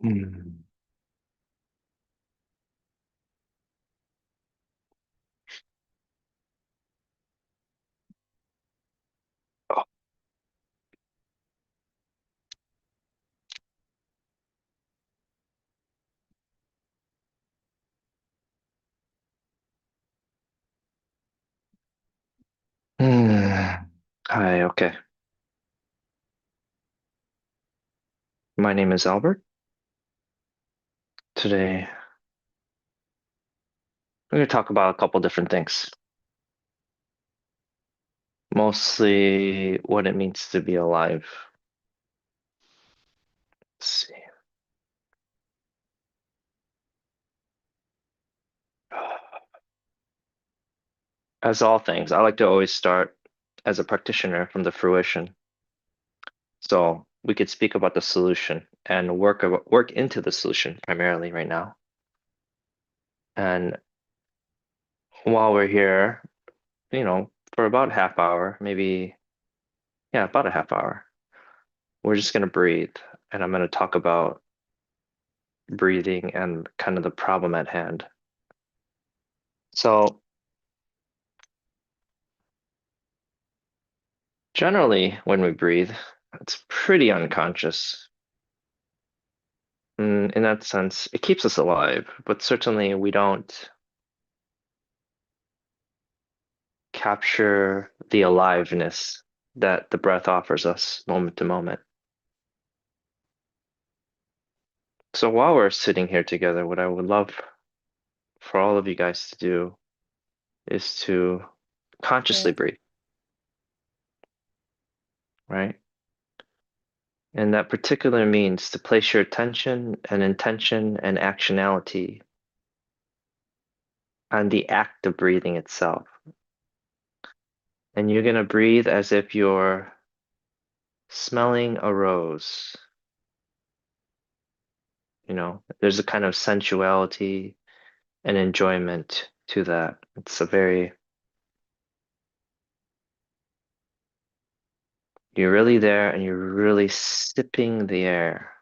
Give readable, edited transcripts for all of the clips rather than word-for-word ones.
Hmm. Hmm. Hi, okay. My name is Albert. Today, we're going to talk about a couple different things. Mostly what it means to be alive. Let's see. As all things, I like to always start as a practitioner from the fruition. So we could speak about the solution and work into the solution primarily right now. And while we're here, for about half hour, maybe, yeah, about a half hour, we're just going to breathe. And I'm going to talk about breathing and kind of the problem at hand. So generally, when we breathe, it's pretty unconscious. In that sense, it keeps us alive, but certainly we don't capture the aliveness that the breath offers us moment to moment. So while we're sitting here together, what I would love for all of you guys to do is to consciously breathe, right? And that particular means to place your attention and intention and actionality on the act of breathing itself. And you're going to breathe as if you're smelling a rose. There's a kind of sensuality and enjoyment to that. You're really there and you're really sipping the air.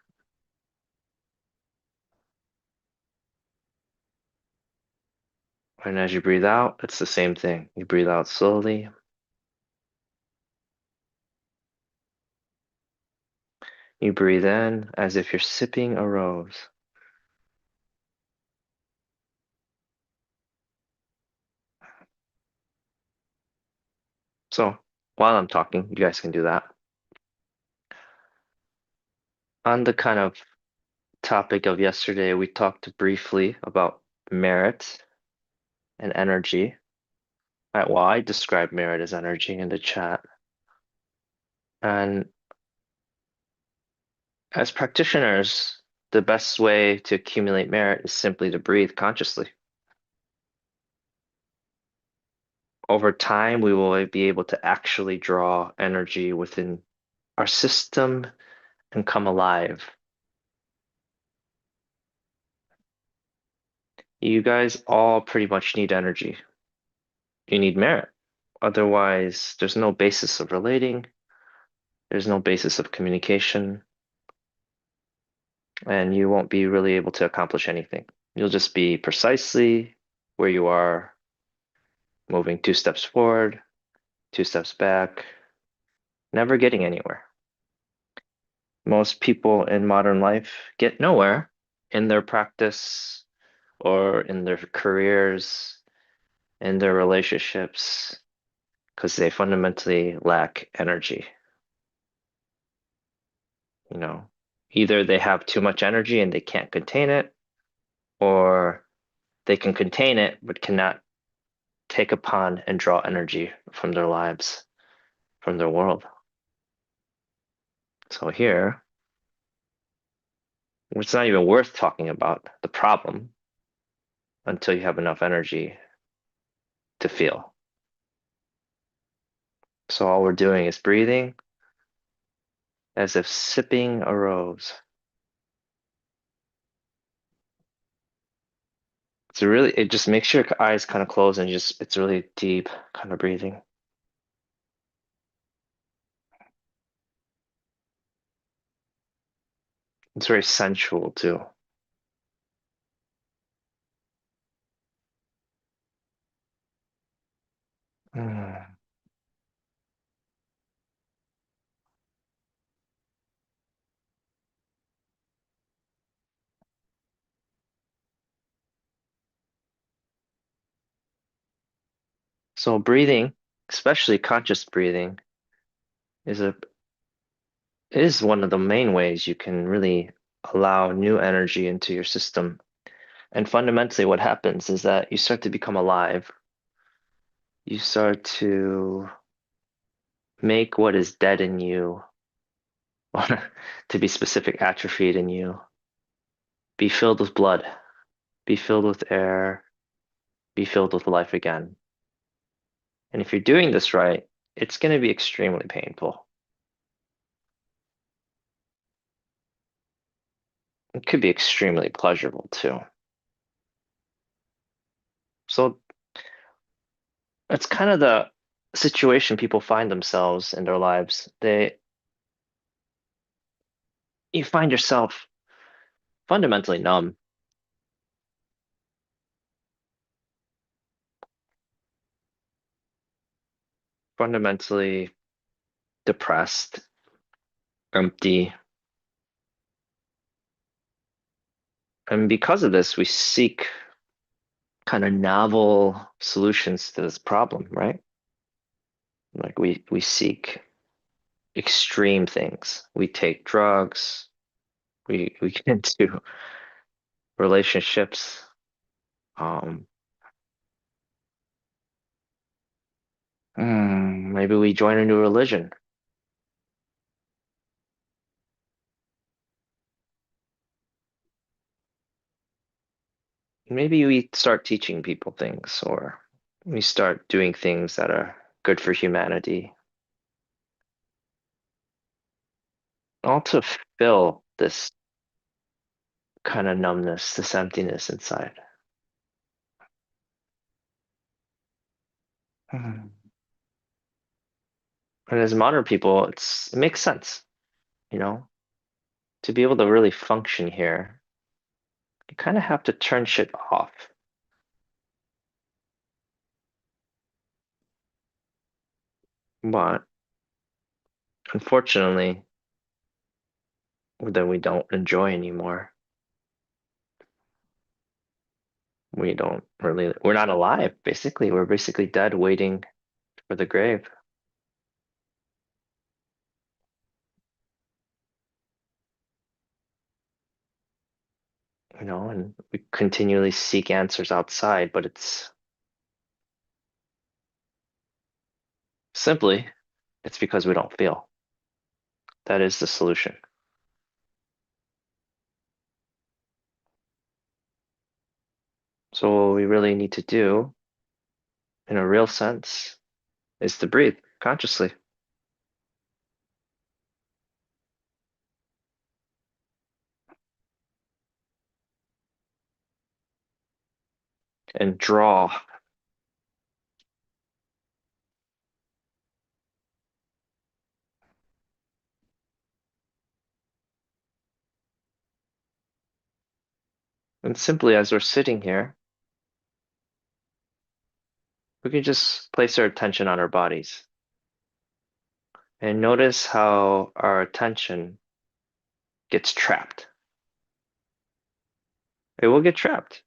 And as you breathe out, it's the same thing. You breathe out slowly. You breathe in as if you're sipping a rose. So while I'm talking, you guys can do that. On the kind of topic of yesterday, we talked briefly about merit and energy. Well, I describe merit as energy in the chat. And as practitioners, the best way to accumulate merit is simply to breathe consciously. Over time, we will be able to actually draw energy within our system and come alive. You guys all pretty much need energy. You need merit. Otherwise, there's no basis of relating, there's no basis of communication, and you won't be really able to accomplish anything. You'll just be precisely where you are, moving 2 steps forward, 2 steps back, never getting anywhere. Most people in modern life get nowhere in their practice or in their careers, in their relationships, because they fundamentally lack energy. You know, either they have too much energy and they can't contain it, or they can contain it but cannot take upon and draw energy from their lives, from their world. So here, it's not even worth talking about the problem until you have enough energy to feel. So all we're doing is breathing as if sipping a rose. It just makes your eyes kind of close and it's really deep kind of breathing. It's very sensual too. Mm. So breathing, especially conscious breathing, is a is one of the main ways you can really allow new energy into your system. And fundamentally, what happens is that you start to become alive. You start to make what is dead in you, or to be specific, atrophied in you, be filled with blood, be filled with air, be filled with life again. And if you're doing this right, it's going to be extremely painful. It could be extremely pleasurable too. So it's kind of the situation people find themselves in their lives. You find yourself fundamentally numb, fundamentally depressed, empty. And because of this, we seek kind of novel solutions to this problem, right? Like we seek extreme things. We take drugs, we get into relationships. Um, maybe we join a new religion. Maybe we start teaching people things, or we start doing things that are good for humanity, all to fill this kind of numbness, this emptiness inside. Mhm. And as modern people, it makes sense, you know, to be able to really function here, you kind of have to turn shit off. But unfortunately, that we don't enjoy anymore. We don't really, we're not alive, basically. We're basically dead, waiting for the grave, and we continually seek answers outside, but simply, it's because we don't feel. That is the solution. So what we really need to do, in a real sense, is to breathe consciously and draw. And simply as we're sitting here, we can just place our attention on our bodies and notice how our attention gets trapped. It will get trapped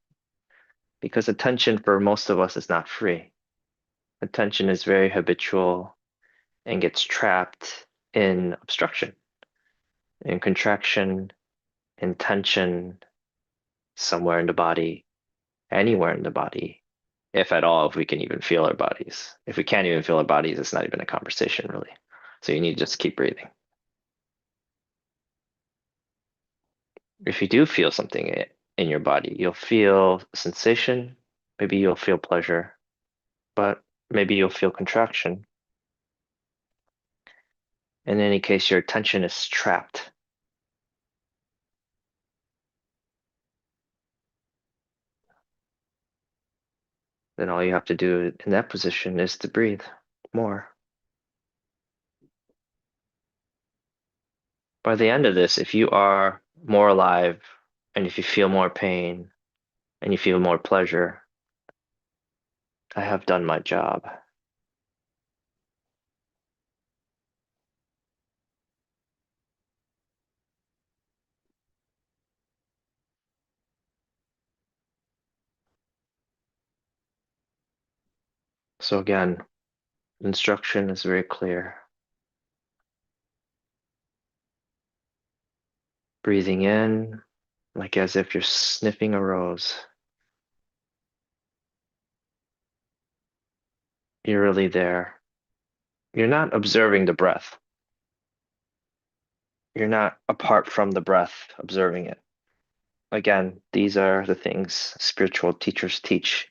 because attention for most of us is not free. Attention is very habitual and gets trapped in obstruction, in contraction, in tension, somewhere in the body, anywhere in the body, if at all, if we can even feel our bodies. If we can't even feel our bodies, it's not even a conversation, really. So you need to just keep breathing. If you do feel something in your body, you'll feel sensation, maybe you'll feel pleasure, but maybe you'll feel contraction. In any case, your attention is trapped. Then all you have to do in that position is to breathe more. By the end of this, if you are more alive, and if you feel more pain and you feel more pleasure, I have done my job. So again, instruction is very clear. Breathing in, like as if you're sniffing a rose. You're really there. You're not observing the breath. You're not apart from the breath observing it. Again, these are the things spiritual teachers teach,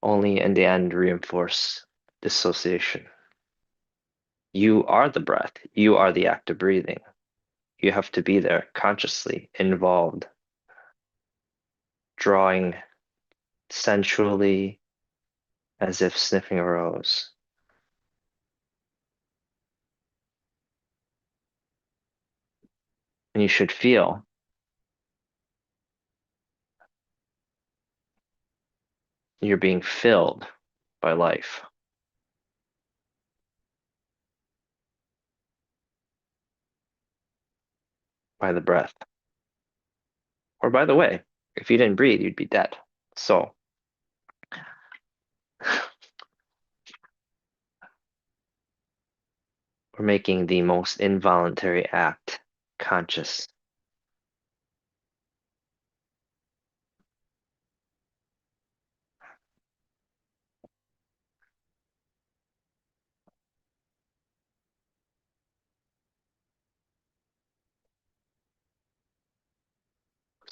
only in the end reinforce dissociation. You are the breath. You are the act of breathing. You have to be there consciously involved, drawing sensually as if sniffing a rose. And you should feel you're being filled by life, by the breath. Or by the way, if you didn't breathe, you'd be dead. So we're making the most involuntary act conscious.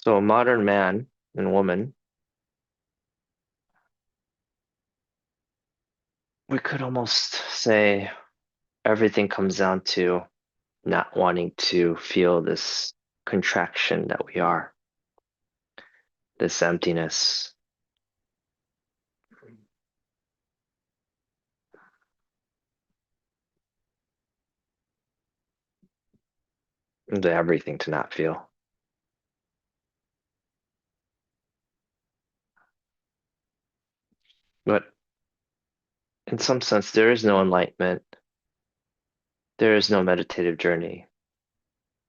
So a modern man and woman, we could almost say everything comes down to not wanting to feel this contraction that we are, this emptiness, the everything to not feel. But in some sense, there is no enlightenment, there is no meditative journey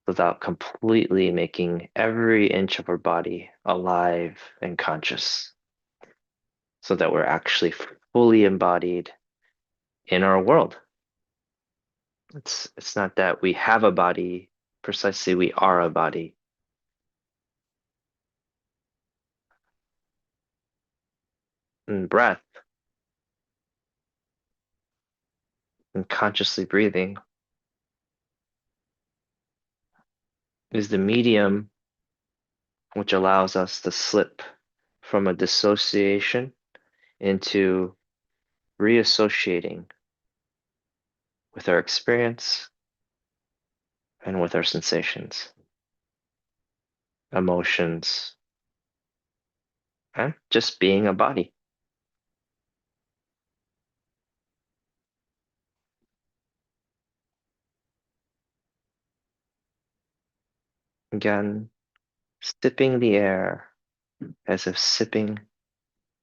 without completely making every inch of our body alive and conscious so that we're actually fully embodied in our world. It's not that we have a body, precisely we are a body. And breath and consciously breathing is the medium which allows us to slip from a dissociation into reassociating with our experience and with our sensations, emotions, and just being a body. Again, sipping the air as if sipping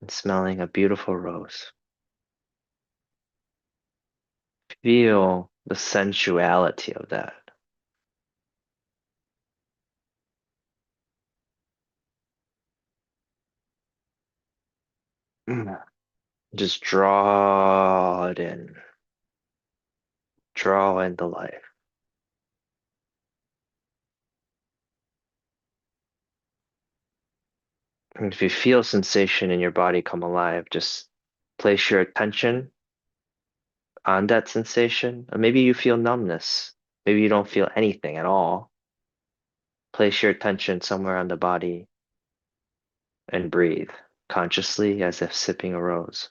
and smelling a beautiful rose. Feel the sensuality of that. Mm. Just draw it in, draw in the life. And if you feel sensation in your body come alive, just place your attention on that sensation. Or maybe you feel numbness. Maybe you don't feel anything at all. Place your attention somewhere on the body and breathe consciously as if sipping a rose.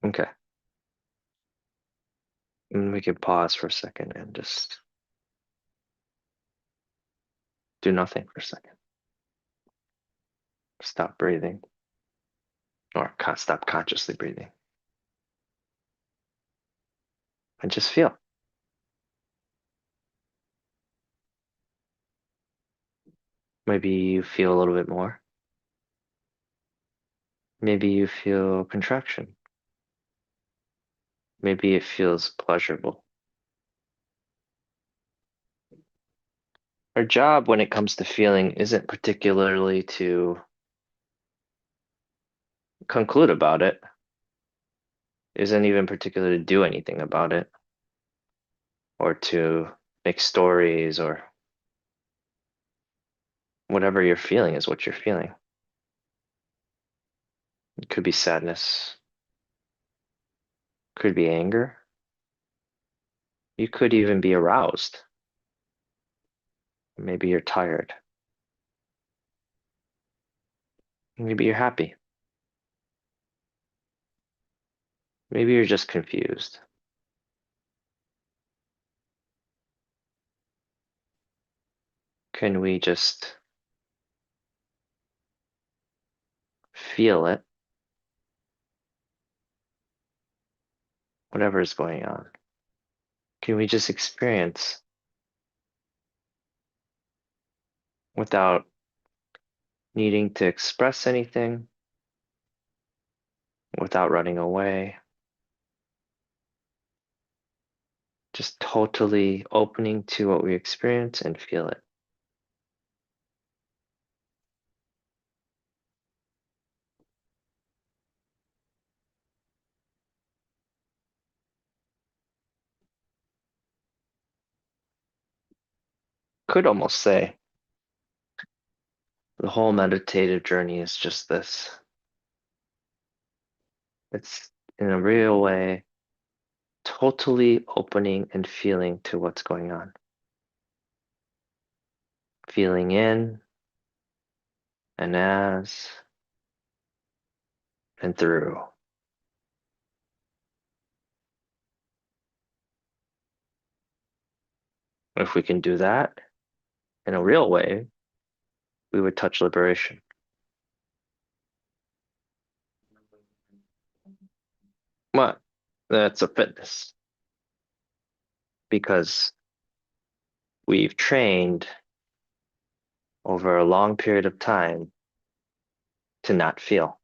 Okay. And we can pause for a second and just do nothing for a second. Stop breathing or stop consciously breathing and just feel. Maybe you feel a little bit more. Maybe you feel contraction. Maybe it feels pleasurable. Our job when it comes to feeling isn't particularly to conclude about it, isn't even particularly to do anything about it, or to make stories or whatever you're feeling is what you're feeling. It could be sadness, could be anger. You could even be aroused. Maybe you're tired. Maybe you're happy. Maybe you're just confused. Can we just feel it, whatever is going on? Can we just experience without needing to express anything, without running away, just totally opening to what we experience and feel it? Could almost say the whole meditative journey is just this. It's in a real way, totally opening and feeling to what's going on. Feeling in and as and through. If we can do that in a real way, we would touch liberation. Well, that's a fitness because we've trained over a long period of time to not feel.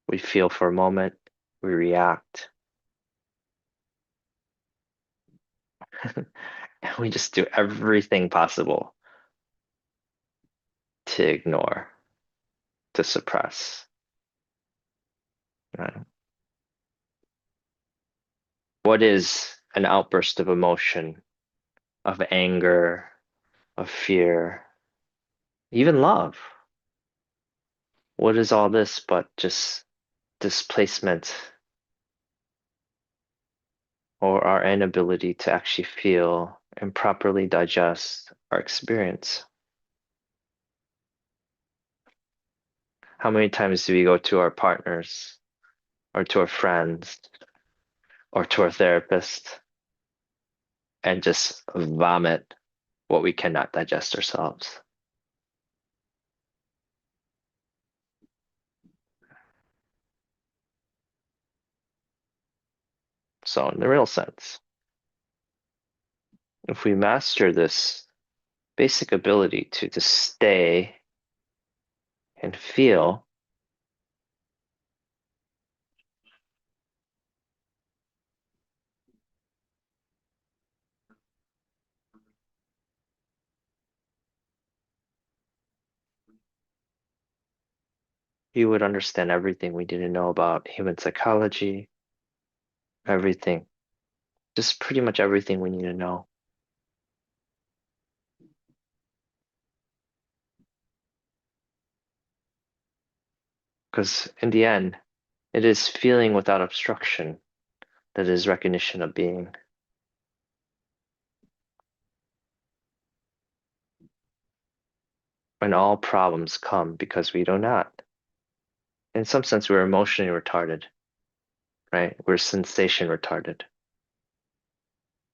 We feel for a moment, we react, and we just do everything possible to ignore, to suppress. Right? What is an outburst of emotion, of anger, of fear, even love? What is all this but just displacement or our inability to actually feel and properly digest our experience? How many times do we go to our partners or to our friends or to our therapist and just vomit what we cannot digest ourselves? So, in the real sense, if we master this basic ability to just stay and feel, you would understand everything we need to know about human psychology, everything, just pretty much everything we need to know. Because in the end, it is feeling without obstruction that is recognition of being. And all problems come because we do not in some sense, we're emotionally retarded, right? We're sensation retarded.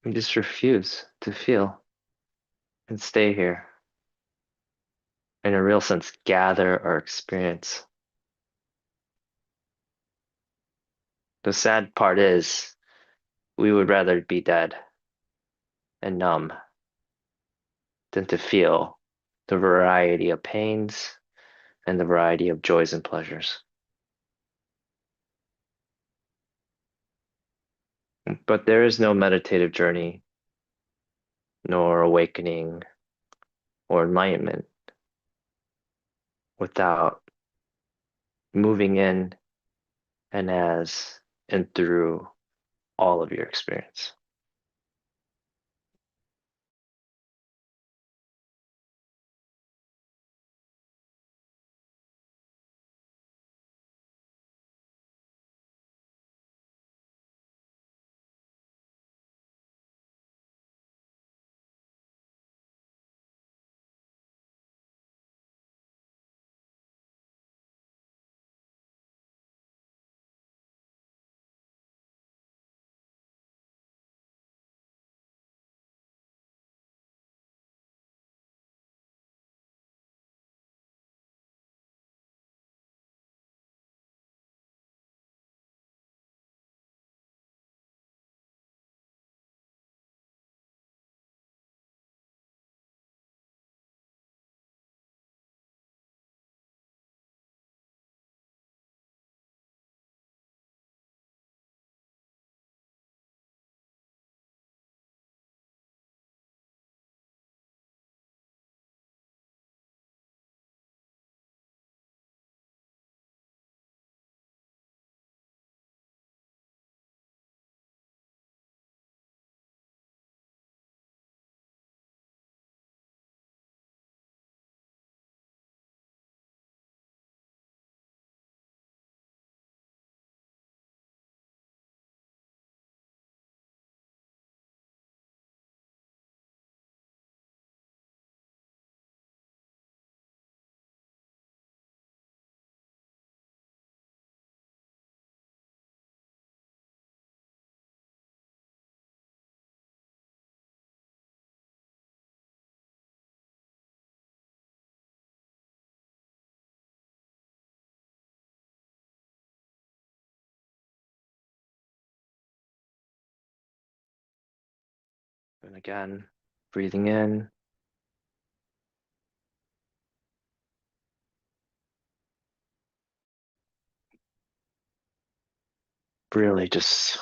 We just refuse to feel and stay here, in a real sense, gather our experience. The sad part is we would rather be dead and numb than to feel the variety of pains and the variety of joys and pleasures. But there is no meditative journey, nor awakening or enlightenment without moving in and as and through all of your experience. And again, breathing in, really just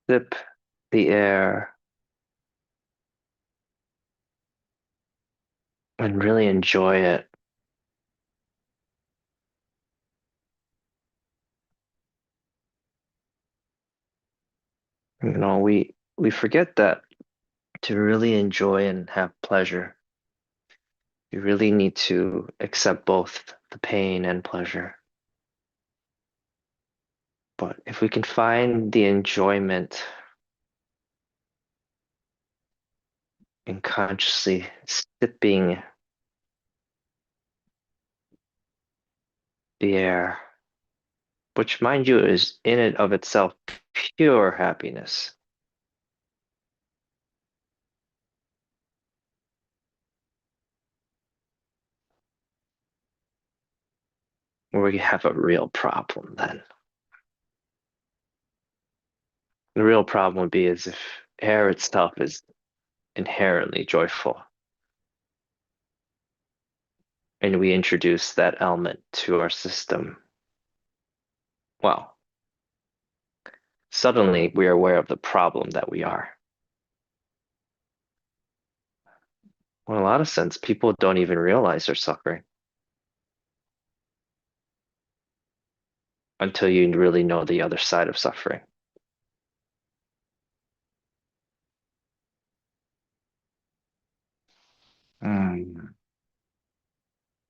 sip the air and really enjoy it. We forget that to really enjoy and have pleasure, you really need to accept both the pain and pleasure. But if we can find the enjoyment in consciously sipping the air, which, mind you, is in and of itself pure happiness, we have a real problem then. The real problem would be is if air itself is inherently joyful and we introduce that element to our system, well, suddenly we are aware of the problem that we are. Well, in a lot of sense, people don't even realize they're suffering until you really know the other side of suffering. Mm.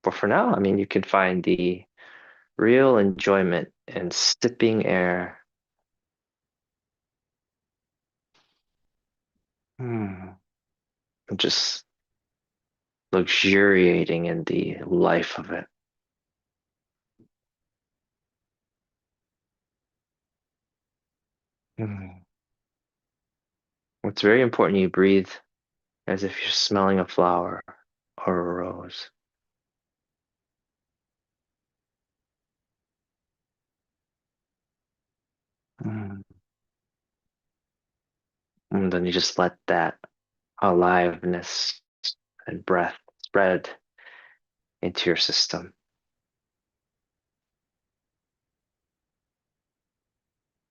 But for now, I mean, you can find the real enjoyment in sipping air. Mm. and just luxuriating in the life of it. Mm. It's very important you breathe as if you're smelling a flower or a rose. Mm. And then you just let that aliveness and breath spread into your system.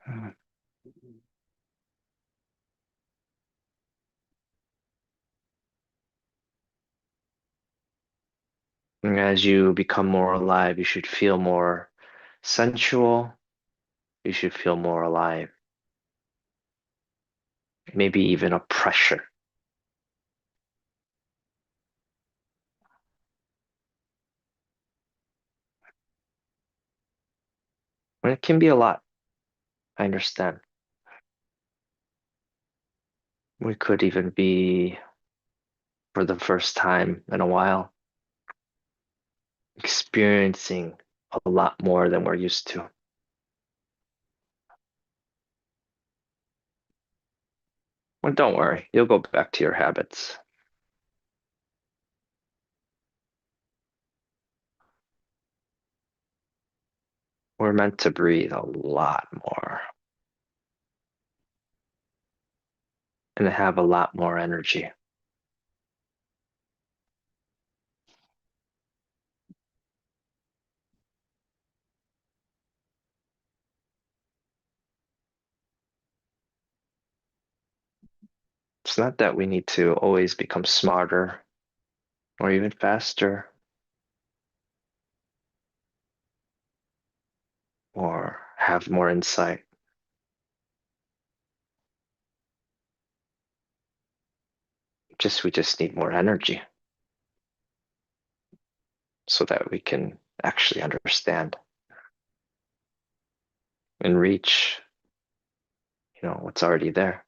Mm. And as you become more alive, you should feel more sensual. You should feel more alive. Maybe even a pressure. And it can be a lot. I understand. We could even be, for the first time in a while, experiencing a lot more than we're used to. Well, don't worry, you'll go back to your habits. We're meant to breathe a lot more and have a lot more energy. It's not that we need to always become smarter or even faster or have more insight. Just we just need more energy so that we can actually understand and reach, what's already there.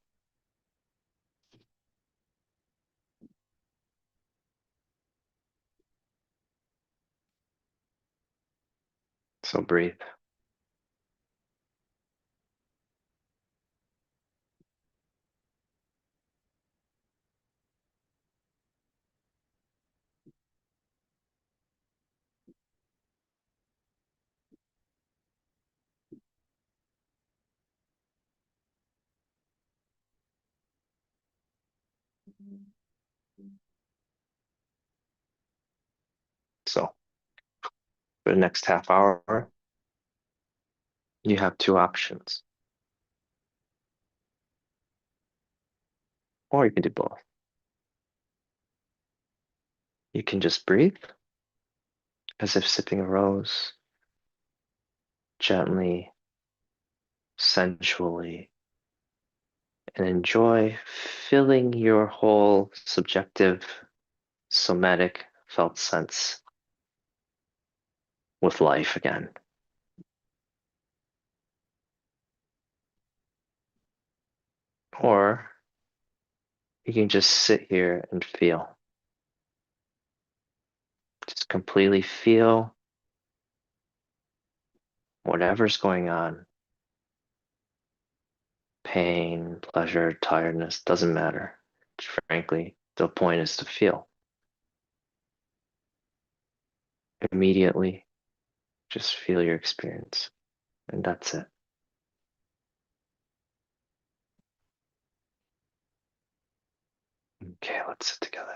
So breathe. So for the next half hour, you have two options, or you can do both. You can just breathe as if sipping a rose, gently, sensually, and enjoy filling your whole subjective, somatic, felt sense with life again. Or you can just sit here and feel, just completely feel whatever's going on. Pain, pleasure, tiredness, doesn't matter. Frankly, the point is to feel immediately. Just feel your experience, and that's it. Okay, let's sit together.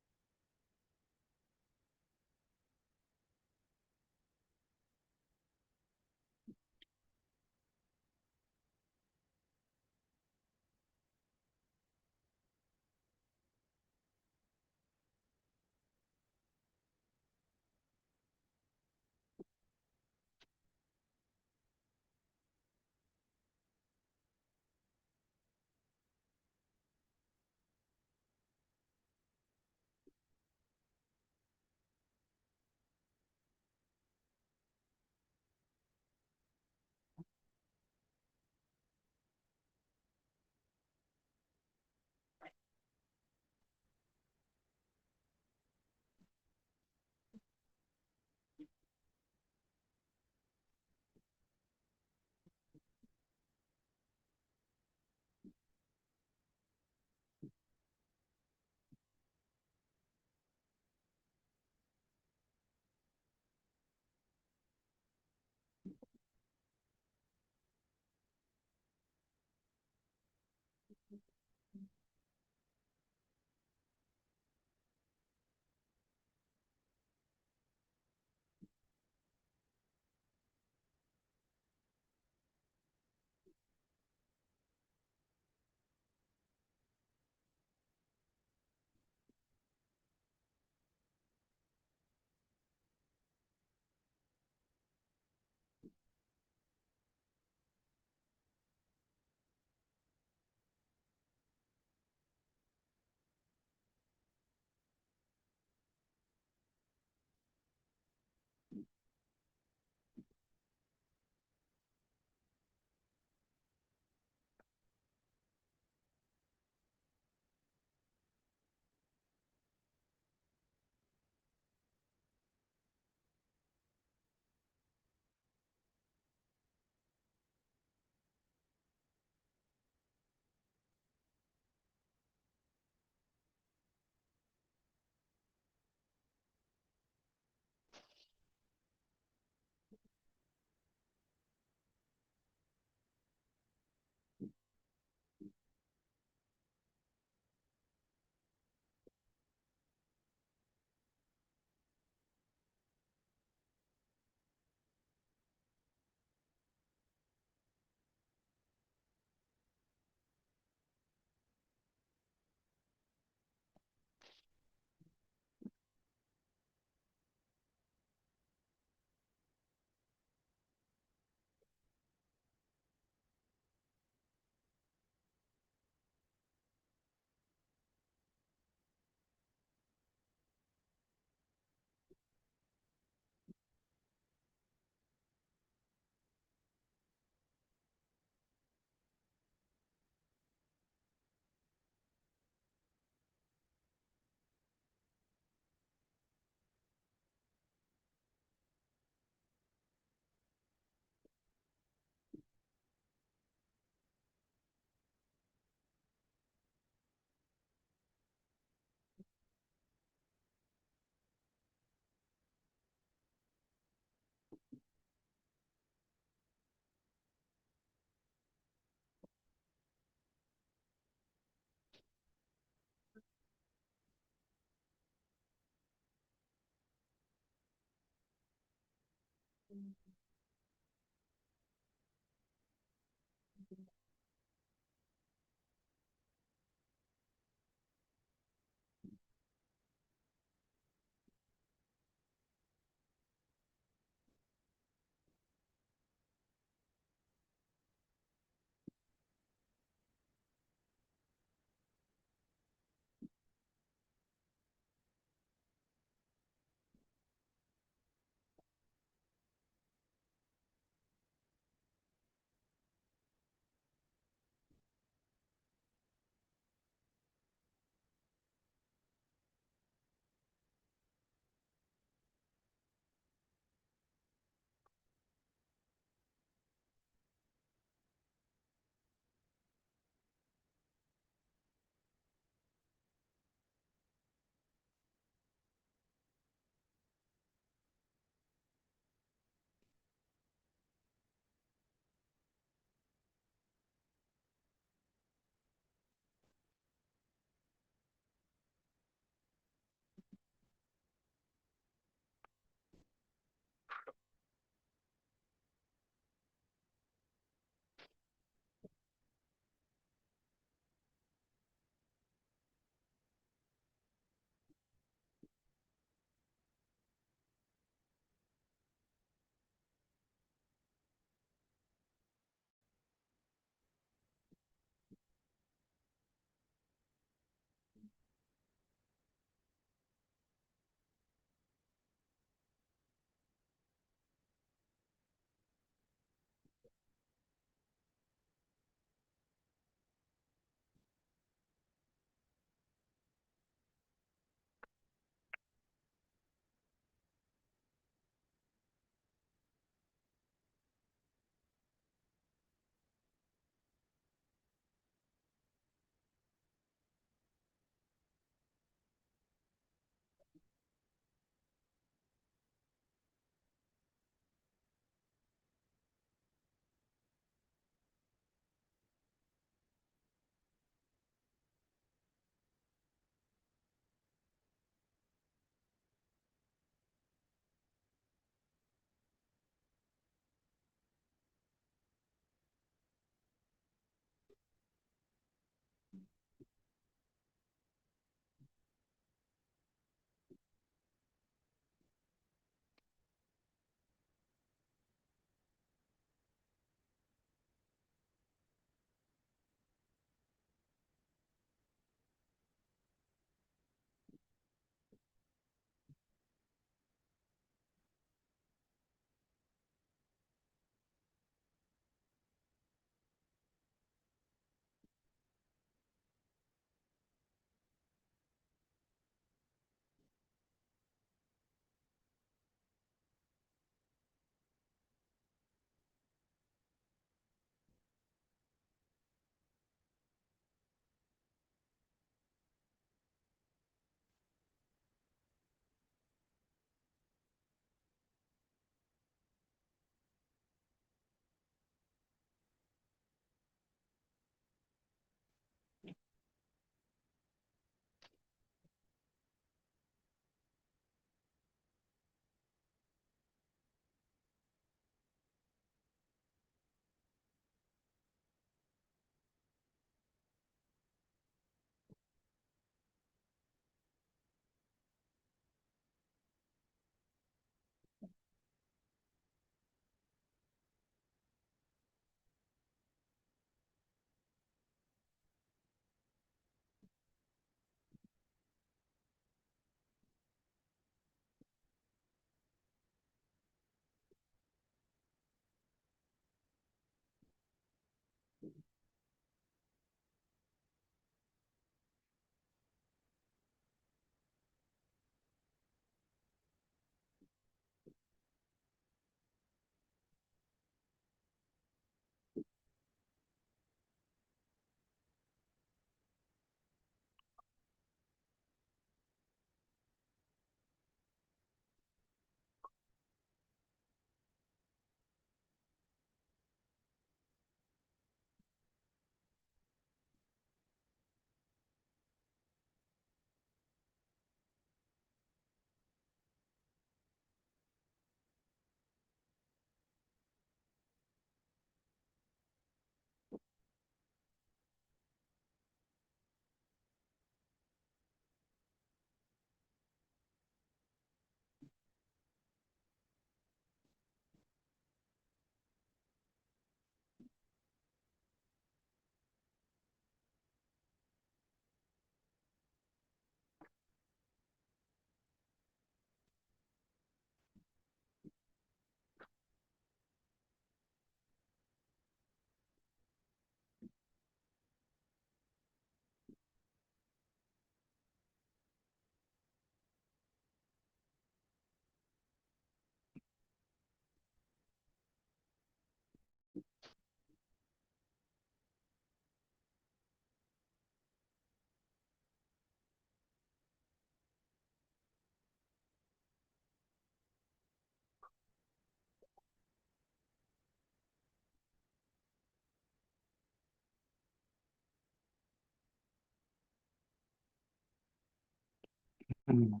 Mm.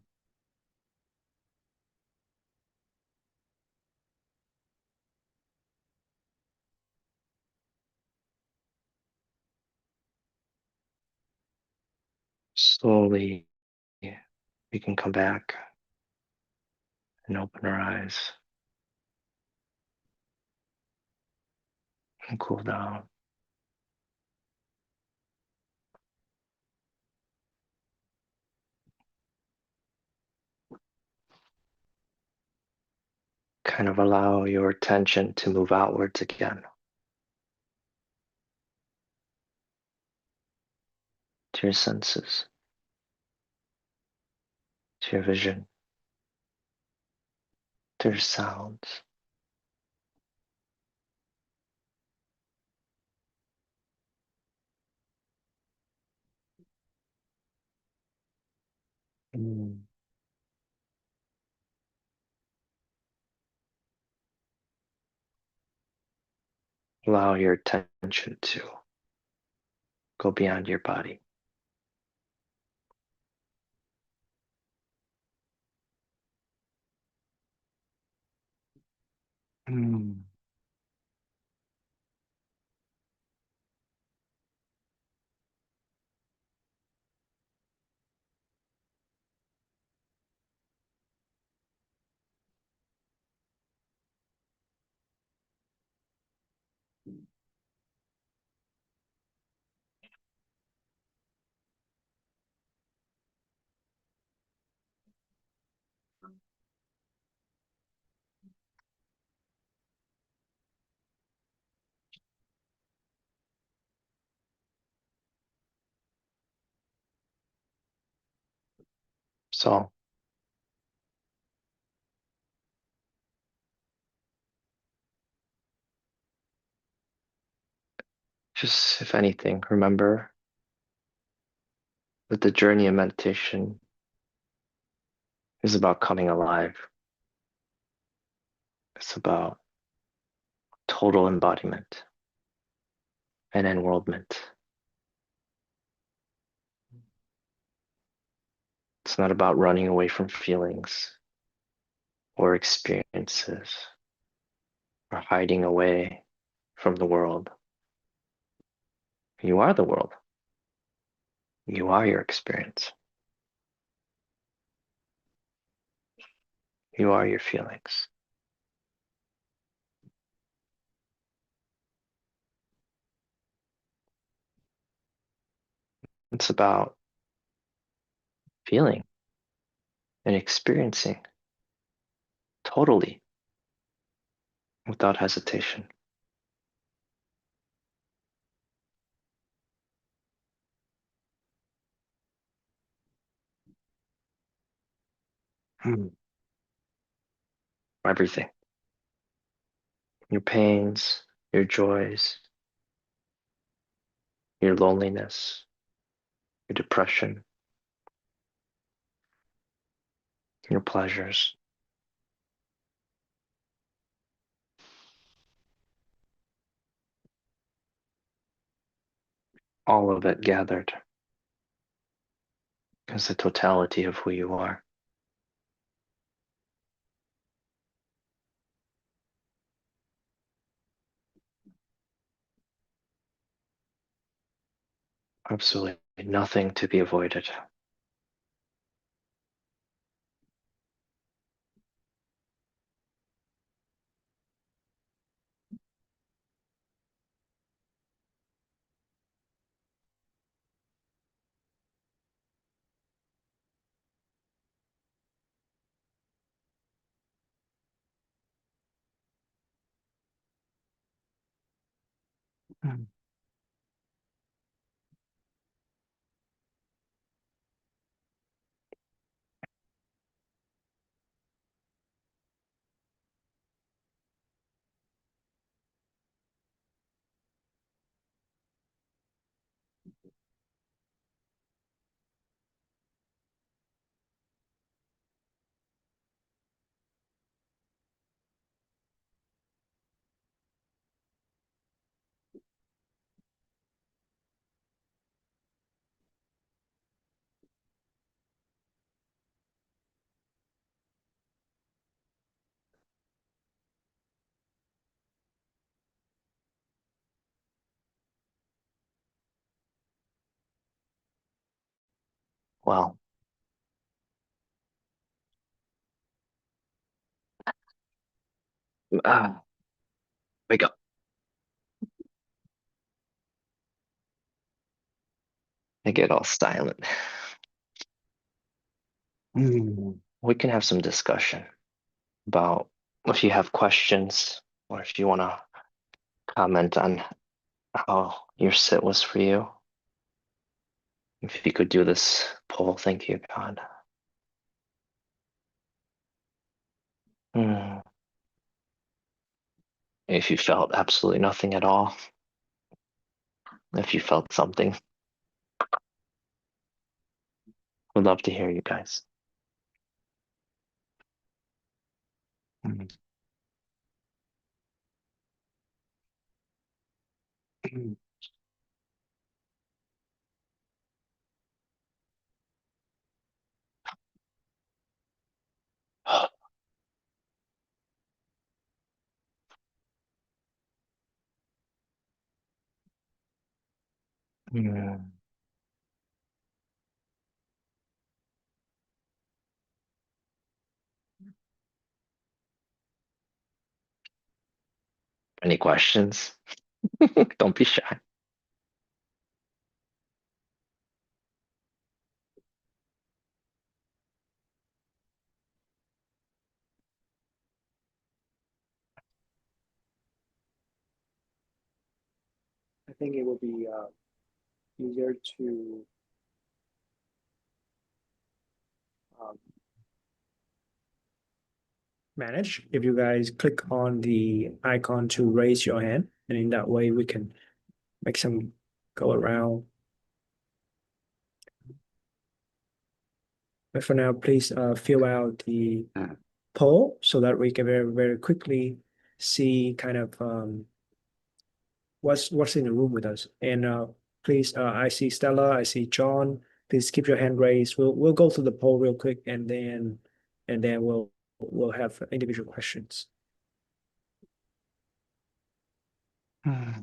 Slowly, we can come back and open our eyes and cool down. Kind of allow your attention to move outwards again to your senses, to your vision, to your sounds. Mm. Allow your attention to go beyond your body. Mm. So, just if anything, remember that the journey of meditation is about coming alive. It's about total embodiment and enworldment. It's not about running away from feelings or experiences or hiding away from the world. You are the world. You are your experience. You are your feelings. It's about feeling and experiencing totally without hesitation. Hmm. Everything. Your pains, your joys, your loneliness, your depression, your pleasures, all of it gathered as the totality of who you are. Absolutely nothing to be avoided. Hmm. Well, ah, wake up. I get all silent. We can have some discussion about if you have questions or if you want to comment on how your sit was for you. If you could do this poll, thank you, God. Hmm. If you felt absolutely nothing at all, if you felt something, would love to hear you guys. Hmm. Hmm. Any questions? Don't be shy. I think it will be easier to um, manage if you guys click on the icon to raise your hand, and in that way we can make some go around. But for now, please fill out the poll so that we can very quickly see kind of what's in the room with us. And please, I see Stella, I see John. Please keep your hand raised. We'll go through the poll real quick, and then we'll have individual questions. Hmm.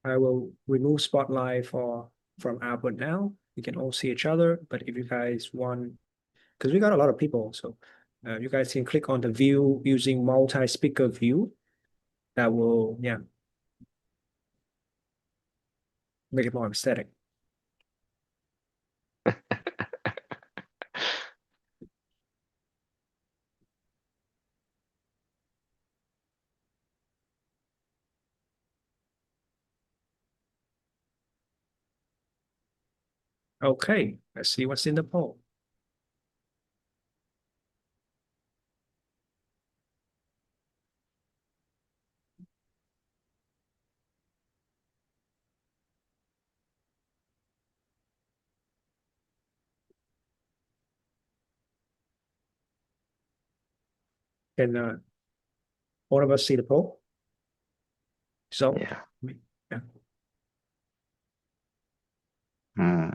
I will remove spotlight from Albert now. We can all see each other, but if you guys want, because we got a lot of people, so you guys can click on the view using multi-speaker view. That will, yeah, make it more aesthetic. Okay, let's see what's in the poll. Can all of us see the poll? So, Yeah. yeah. Hmm.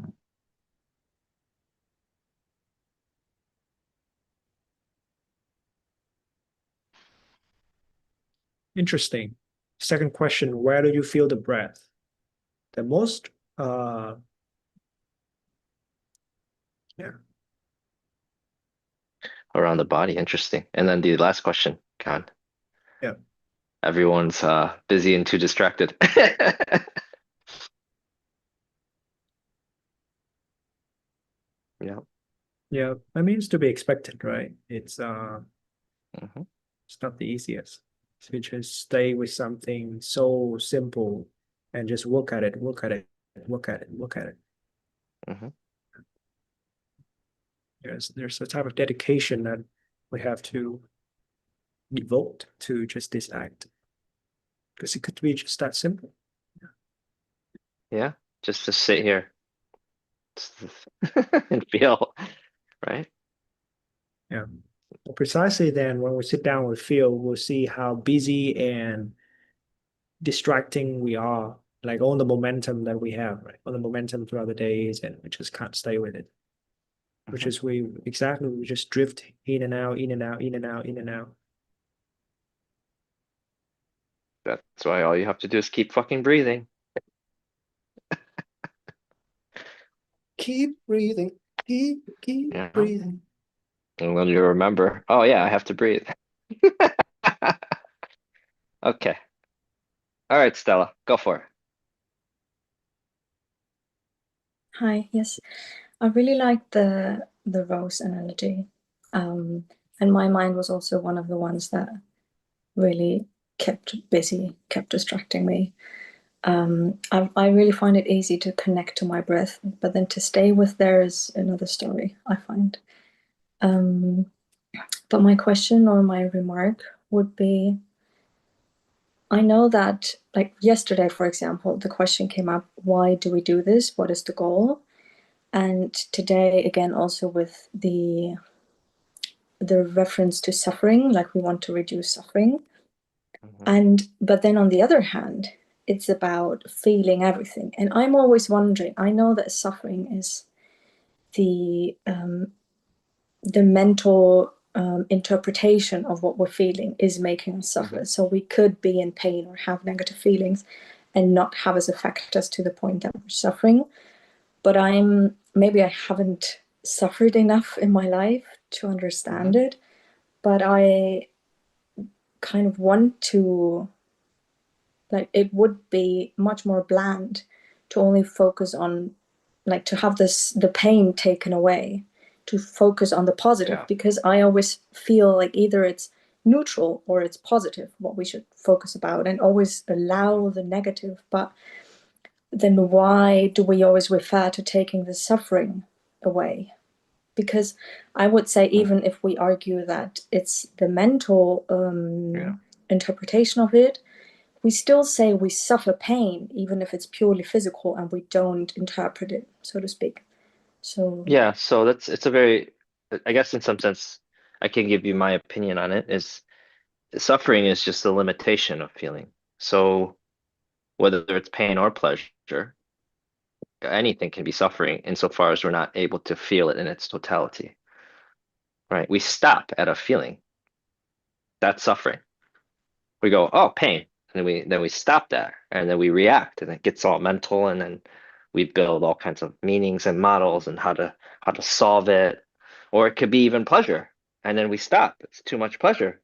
Interesting. Second question, where do you feel the breath? The most? Uh, yeah, Around the body, interesting. And then the last question, Con. yeah, Everyone's busy and too distracted. Yeah. yeah. I mean, it's to be expected, right? Hmm. It's not the easiest. So just stay with something so simple and just work at it, work at it, work at it, work at it. Hmm. There's a type of dedication that we have to devote to just this act because it could be just that simple. Yeah. Just to sit here and feel, right? Yeah. Well, precisely then, when we sit down with Phil, we'll see how busy and distracting we are, like all the momentum that we have, right? All the momentum throughout the days, and we just can't stay with it. Which Hmm. is we just drift in and out, in and out, in and out, in and out. That's why all you have to do is keep fucking breathing. Keep breathing. Keep You know? breathing. And then you remember, oh yeah, I have to breathe. Okay. All right, Stella, go for it. Hi, yes. I really like the rose analogy. Um, and my mind was also one of the ones that really kept busy, kept distracting me. I really find it easy to connect to my breath, but then to stay with there is another story, I find. Um, but my question or my remark would be, I know that, like yesterday, for example, the question came up, why do we do this? What is the goal? And today, again, also with the reference to suffering, like we want to reduce suffering. Mhm. And but then on the other hand, it's about feeling everything. And I'm always wondering, I know that suffering is the mental interpretation of what we're feeling is making us suffer. Mhm. So we could be in pain or have negative feelings and not have us affect us to the point that we're suffering. But maybe I haven't suffered enough in my life to understand Mhm. it, but I kind of want to, like, it would be much more bland to only focus on, like, to have the pain taken away, to focus on the positive, Yeah. because I always feel like either it's neutral or it's positive what we should focus about, and always Mhm. allow the negative. But then why do we always refer to taking the suffering away? Because I would say, Mhm. even if we argue that it's the mental Yeah. interpretation of it, we still say we suffer pain, even if it's purely physical and we don't interpret it, so to speak. So Yeah, so it's a very, I guess in some sense, I can give you my opinion on it, is suffering is just a limitation of feeling. So whether it's pain or pleasure, anything can be suffering insofar as we're not able to feel it in its totality, right? We stop at a feeling. That's suffering. We go, oh, pain. And then we stop there and then we react and it gets all mental and then we build all kinds of meanings and models and how to solve it. Or it could be even pleasure. And then we stop. It's too much pleasure.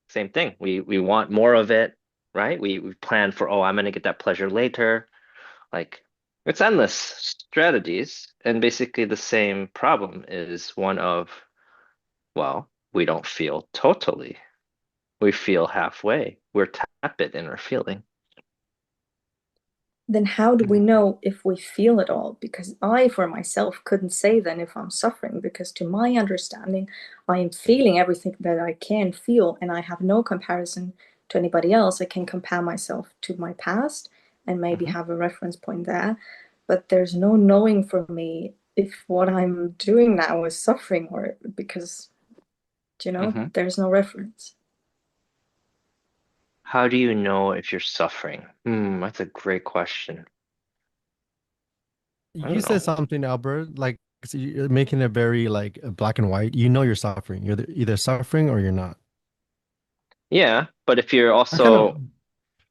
Same thing. We want more of it, right? We plan for, oh, I'm gonna get that pleasure later. Like it's endless strategies. And basically the same problem is one of, well, we don't feel totally. We feel halfway. We're tepid in our feeling. then how do we Mhm. know if we feel it all? Because I, for myself, couldn't say then if I'm suffering, because to my understanding, I am feeling everything that I can feel, and I have no comparison to anybody else. I can compare myself to my past and maybe Mhm. have a reference point there, but there's no knowing for me if what I'm doing now is suffering, or because, Mhm. there's no reference. How do you know if you're suffering? That's a great question. I You don't said know. something, Albert, like so you're making it very like black and white. You know you're suffering. You're either suffering or you're not. Yeah, but if you're I kind of, also,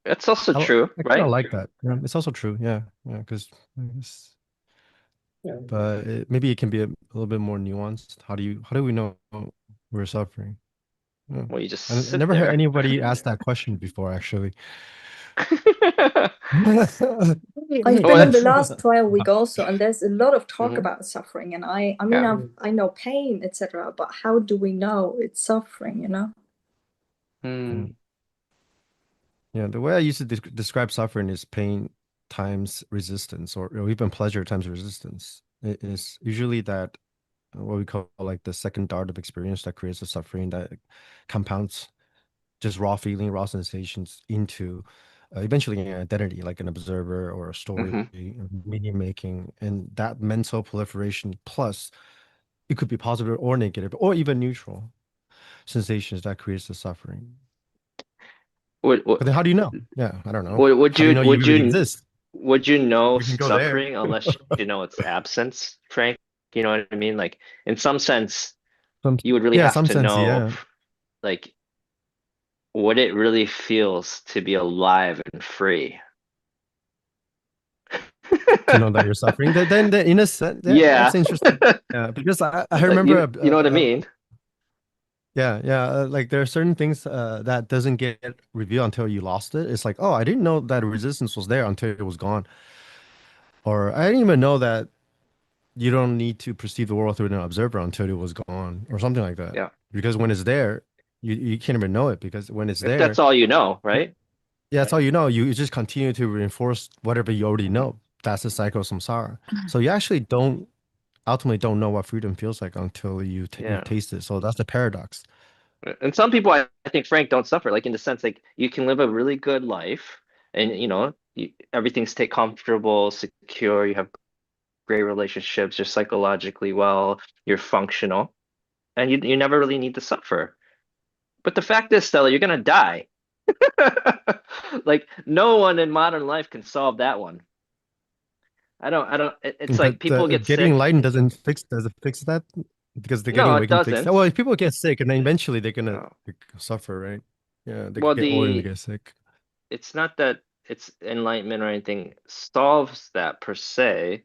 it's also true, I kind of right? like that. Yeah, it's also true. Yeah, yeah, because, Yeah. but maybe it can be a little bit more nuanced. How do we know we're suffering? Yeah. Well, you just I sit never heard there. anybody ask that question before, actually. I've Well, been on the that's last 12 week also, and there's a lot of talk mhm. about suffering. And I mean, Yeah. I know pain, etc. But how do we know it's suffering? Hmm. Yeah, the way I used to describe suffering is pain times resistance, or even pleasure times resistance. It is usually that what we call like the second dart of experience that creates a suffering that compounds just raw feeling, raw sensations into eventually an identity, like an observer or a story, Hmm. meaning making, and that mental proliferation plus it could be positive or negative or even neutral sensations that creates the suffering. Would, would But then how do you know? Yeah, I don't know. would would How do you you know you would really you exist? would you know We can go there. suffering unless you know its absence, Frank? You know what I mean? Like in some sense, Some, you would really yeah, have some to sense, know, yeah. like what it really feels to be alive and free. To know that you're suffering. Then in a sense, Yeah. that's interesting. Yeah, because I Like, remember, you know what I mean? yeah, like there are certain things that doesn't get revealed until you lost it. It's like, oh, I didn't know that resistance was there until it was gone, or I didn't even know that you don't need to perceive the world through an observer until it was gone, or something like that. Yeah. Because when it's there, you can't even know it because when it's If that's there, all you know, right? yeah, that's all you know. You just continue to reinforce whatever you already Mhm. know. That's the cycle of samsara. So you actually don't ultimately don't know what freedom feels like until you Yeah. taste it. So that's the paradox. And some people, I think, Frank, don't suffer. Like in the sense, like you can live a really good life, and everything's stay comfortable, secure. You have great relationships. You're psychologically well. You're functional, and you never really need to suffer. But the fact is, Stella, you're gonna die. Like no one in modern life can solve that one. I don't. It's like But people get getting sick. enlightened doesn't fix that because they're getting No, it awakened fix that. doesn't. Well, if people get sick and then eventually they're gonna No. like, suffer, right? Yeah, they Well, get old and they get sick. it's not that it's enlightenment or anything solves that per se,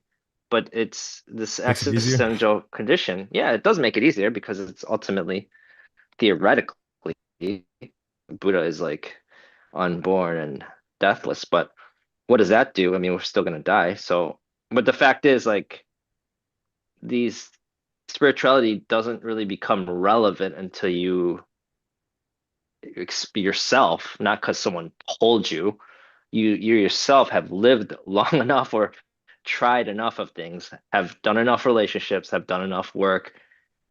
but it's this Makes it easier. existential condition. Yeah, it does make it easier because it's ultimately theoretically Buddha is like unborn and deathless, but what does that do? I mean, we're still gonna die. So, but the fact is, like, these spirituality doesn't really become relevant until you yourself, not because someone told you. You yourself have lived long enough or tried enough of things, have done enough relationships, have done enough work,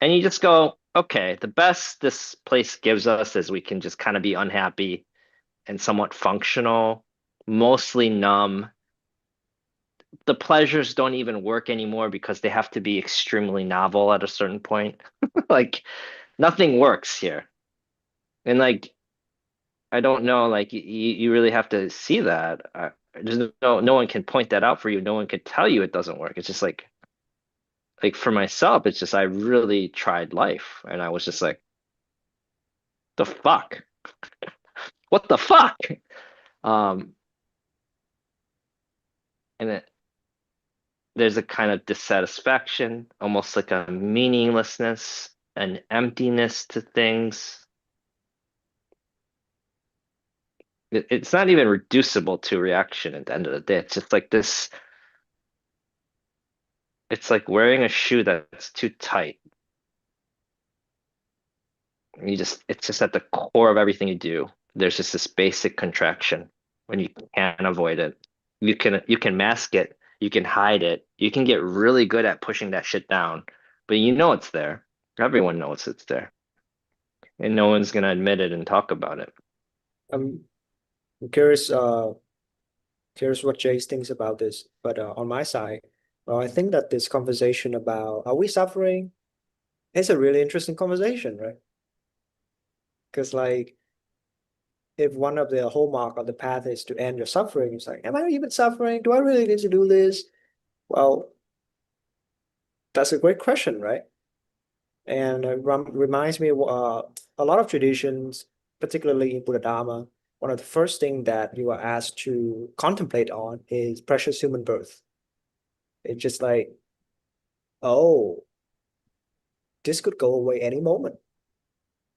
and you just go, okay, the best this place gives us is we can just kind of be unhappy and somewhat functional, mostly numb. The pleasures don't even work anymore because they have to be extremely novel at a certain point. Like nothing works here. And like I don't know, like you really have to see that. There's no one can point that out for you. No one can tell you it doesn't work. It's just like for myself, it's just I really tried life and I was just like, the fuck? What the fuck? Um, and there's a kind of dissatisfaction, almost like a meaninglessness, an emptiness to things. It's not even reducible to reaction at the end of the day. It's just like this, it's like wearing a shoe that's too tight. It's just at the core of everything you do. There's just this basic contraction when you can't avoid it. You can mask it, you can hide it, you can get really good at pushing that shit down, but you know it's there. Everyone knows it's there, and no one's gonna admit it and talk about it. I'm curious what Jace thinks about this. But on my side, well, I think that this conversation about are we suffering is a really interesting conversation, right? Because like if one of the hallmark of the path is to end your suffering, it's like, am I even suffering? Do I really need to do this? Well, that's a great question, right? And it reminds me of a lot of traditions, particularly in Buddha Dharma. One of the first things that you are asked to contemplate on is precious human birth. It's just like, oh, this could go away any moment.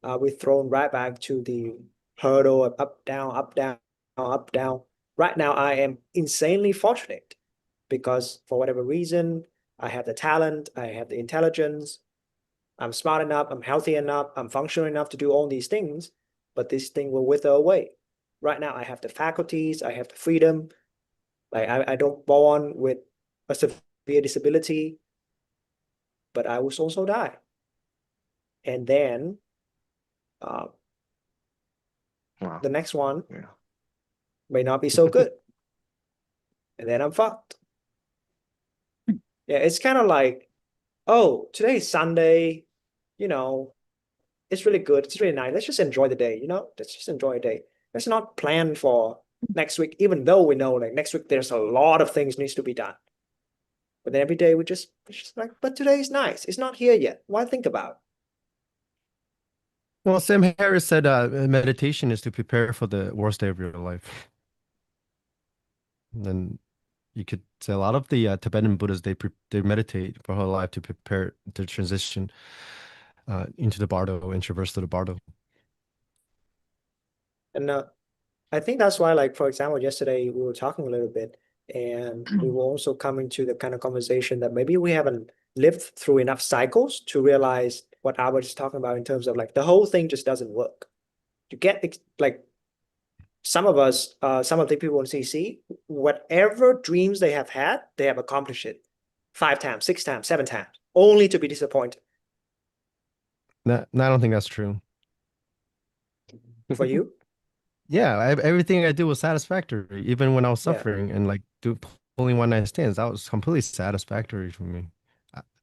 We're thrown right back to the hurdle of up, down, up, down, up, down. Right now, I am insanely fortunate because for whatever reason, I have the talent, I have the intelligence, I'm smart enough, I'm healthy enough, I'm functional enough to do all these things, but this thing will wither away. Right now, I have the faculties, I have the freedom. Like I don't born with a severe disability, but I will also die. And then uh, Wow. the next one Yeah. may not be so good. And then I'm fucked. Yeah, it's kind of like, oh, today is Sunday, you know, it's really good. It's really nice. Let's just enjoy the day, Let's just enjoy a day. Let's not plan for next week, even though we know like next week there's a lot of things needs to be done. But then every day it's just like, but today is nice. It's not here yet. Why think about it? Well, Sam Harris said meditation is to prepare for the worst day of your life. And you could say a lot of the Tibetan Buddhists they meditate for whole life to prepare to transition into the bardo and traverse to the bardo. And I think that's why, like, for example, yesterday we were talking a little bit, and we were also coming to the kind of conversation that maybe we haven't lived through enough cycles to realize what Albert is talking about in terms of like the whole thing just doesn't work. You get like some of us, some of the people in CC, whatever dreams they have had, they have accomplished it 5 times, 6 times, 7 times, only to be disappointed. No, I don't think that's true. For you? Yeah, everything I did was satisfactory, even when I was Yeah. suffering and like pulling one night stands. That was completely satisfactory for me.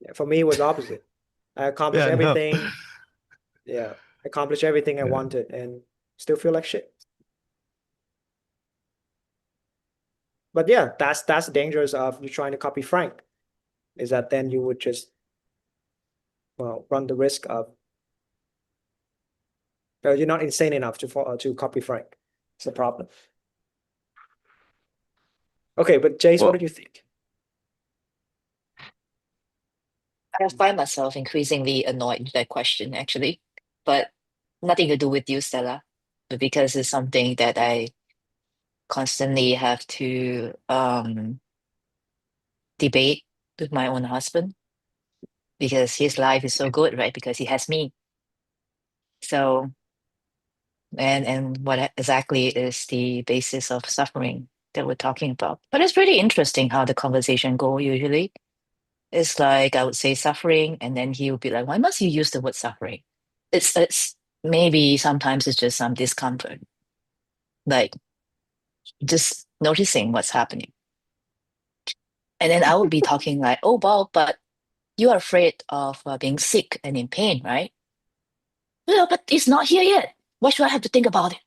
Yeah, for me, it was opposite. I accomplished Yeah, no. everything. Yeah, accomplished everything I Yeah. wanted and still feel like shit. But yeah, that's the dangers of you trying to copy Frank, is that then you would just, well, run the risk of you're not insane enough to copy Frank. It's a problem. Okay, but Jace, what Well, do you think? I find myself increasingly annoyed with that question, actually, but nothing to do with you, Stella, but because it's something that I constantly have to debate with my own husband because his life is so good, right? Because he has me. So, and what exactly is the basis of suffering that we're talking about? But it's pretty interesting how the conversation go usually. It's like I would say suffering, and then he would be like, "Why must you use the word suffering?" It's maybe sometimes it's just some discomfort, like just noticing what's happening. And then I would be talking like, "Oh, Bob, but you are afraid of being sick and in pain, right?" Well, but it's not here yet. Why should I have to think about it?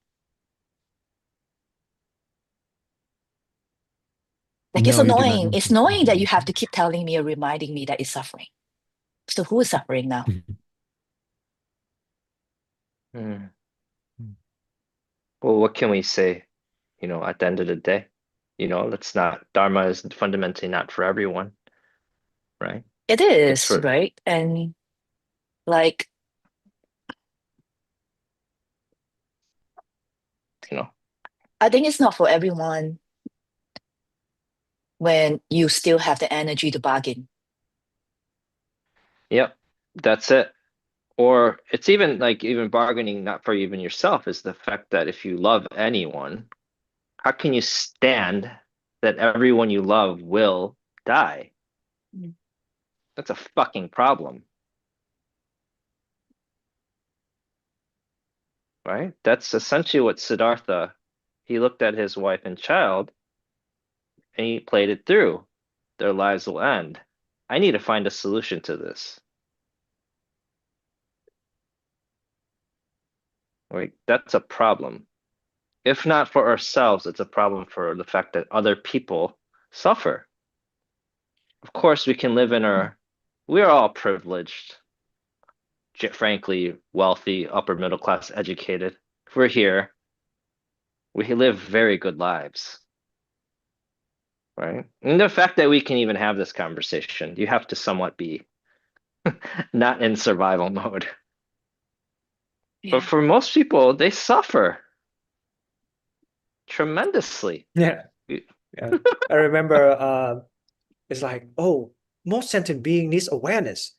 Like it's No, you do not annoying. need It's to. annoying that you have to keep telling me or reminding me that it's suffering. So who is suffering now? hmm. Well, what can we say? At the end of the day, let's not, Dharma is fundamentally not for everyone, right? It It's is, for, right? And like you know, I think it's not for everyone when you still have the energy to bargain. yep, that's it. Or it's even like even bargaining, not for even yourself, is the fact that if you love anyone, how can you stand that everyone you love will die? Mm. That's a fucking problem, right? That's essentially what Siddhartha, he looked at his wife and child and he played it through. Their lives will end. I need to find a solution to this. Right? That's a problem. If not for ourselves, it's a problem for the fact that other people suffer. Of course, we can live in we are all privileged, frankly, wealthy, upper middle class, educated. If we're here, we live very good lives, right? And the fact that we can even have this conversation, you have to somewhat be not in survival mode. But Yeah. for most people, they suffer tremendously. Yeah. Yeah. I remember it's like, oh, most sentient being needs awareness.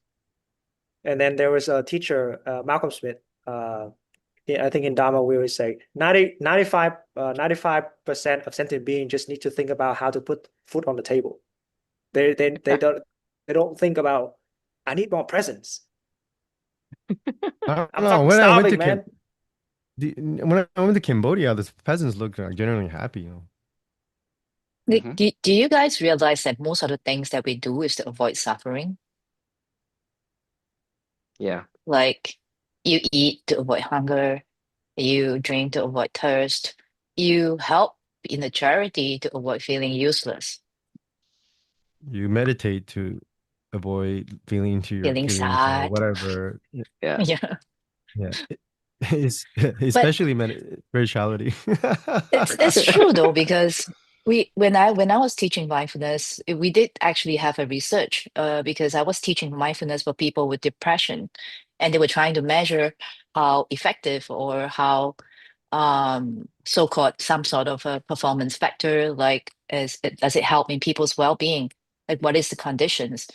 And then there was a teacher, Malcolm Smith, I think in Dharma we always say 95% of sentient beings just need to think about how to put food on the table. They don't think about I need more presents. I don't I'm know. fucking When I went to starving, man. when I went to Cambodia, the peasants looked like generally happy. Mhm. Do you guys realize that most of the things that we do is to avoid suffering? Yeah. Like you eat to avoid hunger, you drink to avoid thirst, you help in the charity to avoid feeling useless, You meditate to avoid feeling into your feeling feelings or sad. whatever. Yeah. Yeah. Yeah. It's But especially spirituality. it's true though, because when I was teaching mindfulness, we did actually have a research because I was teaching mindfulness for people with depression, and they were trying to measure how effective or how so-called some sort of a performance factor, like does it help in people's well-being? Like what is the conditions?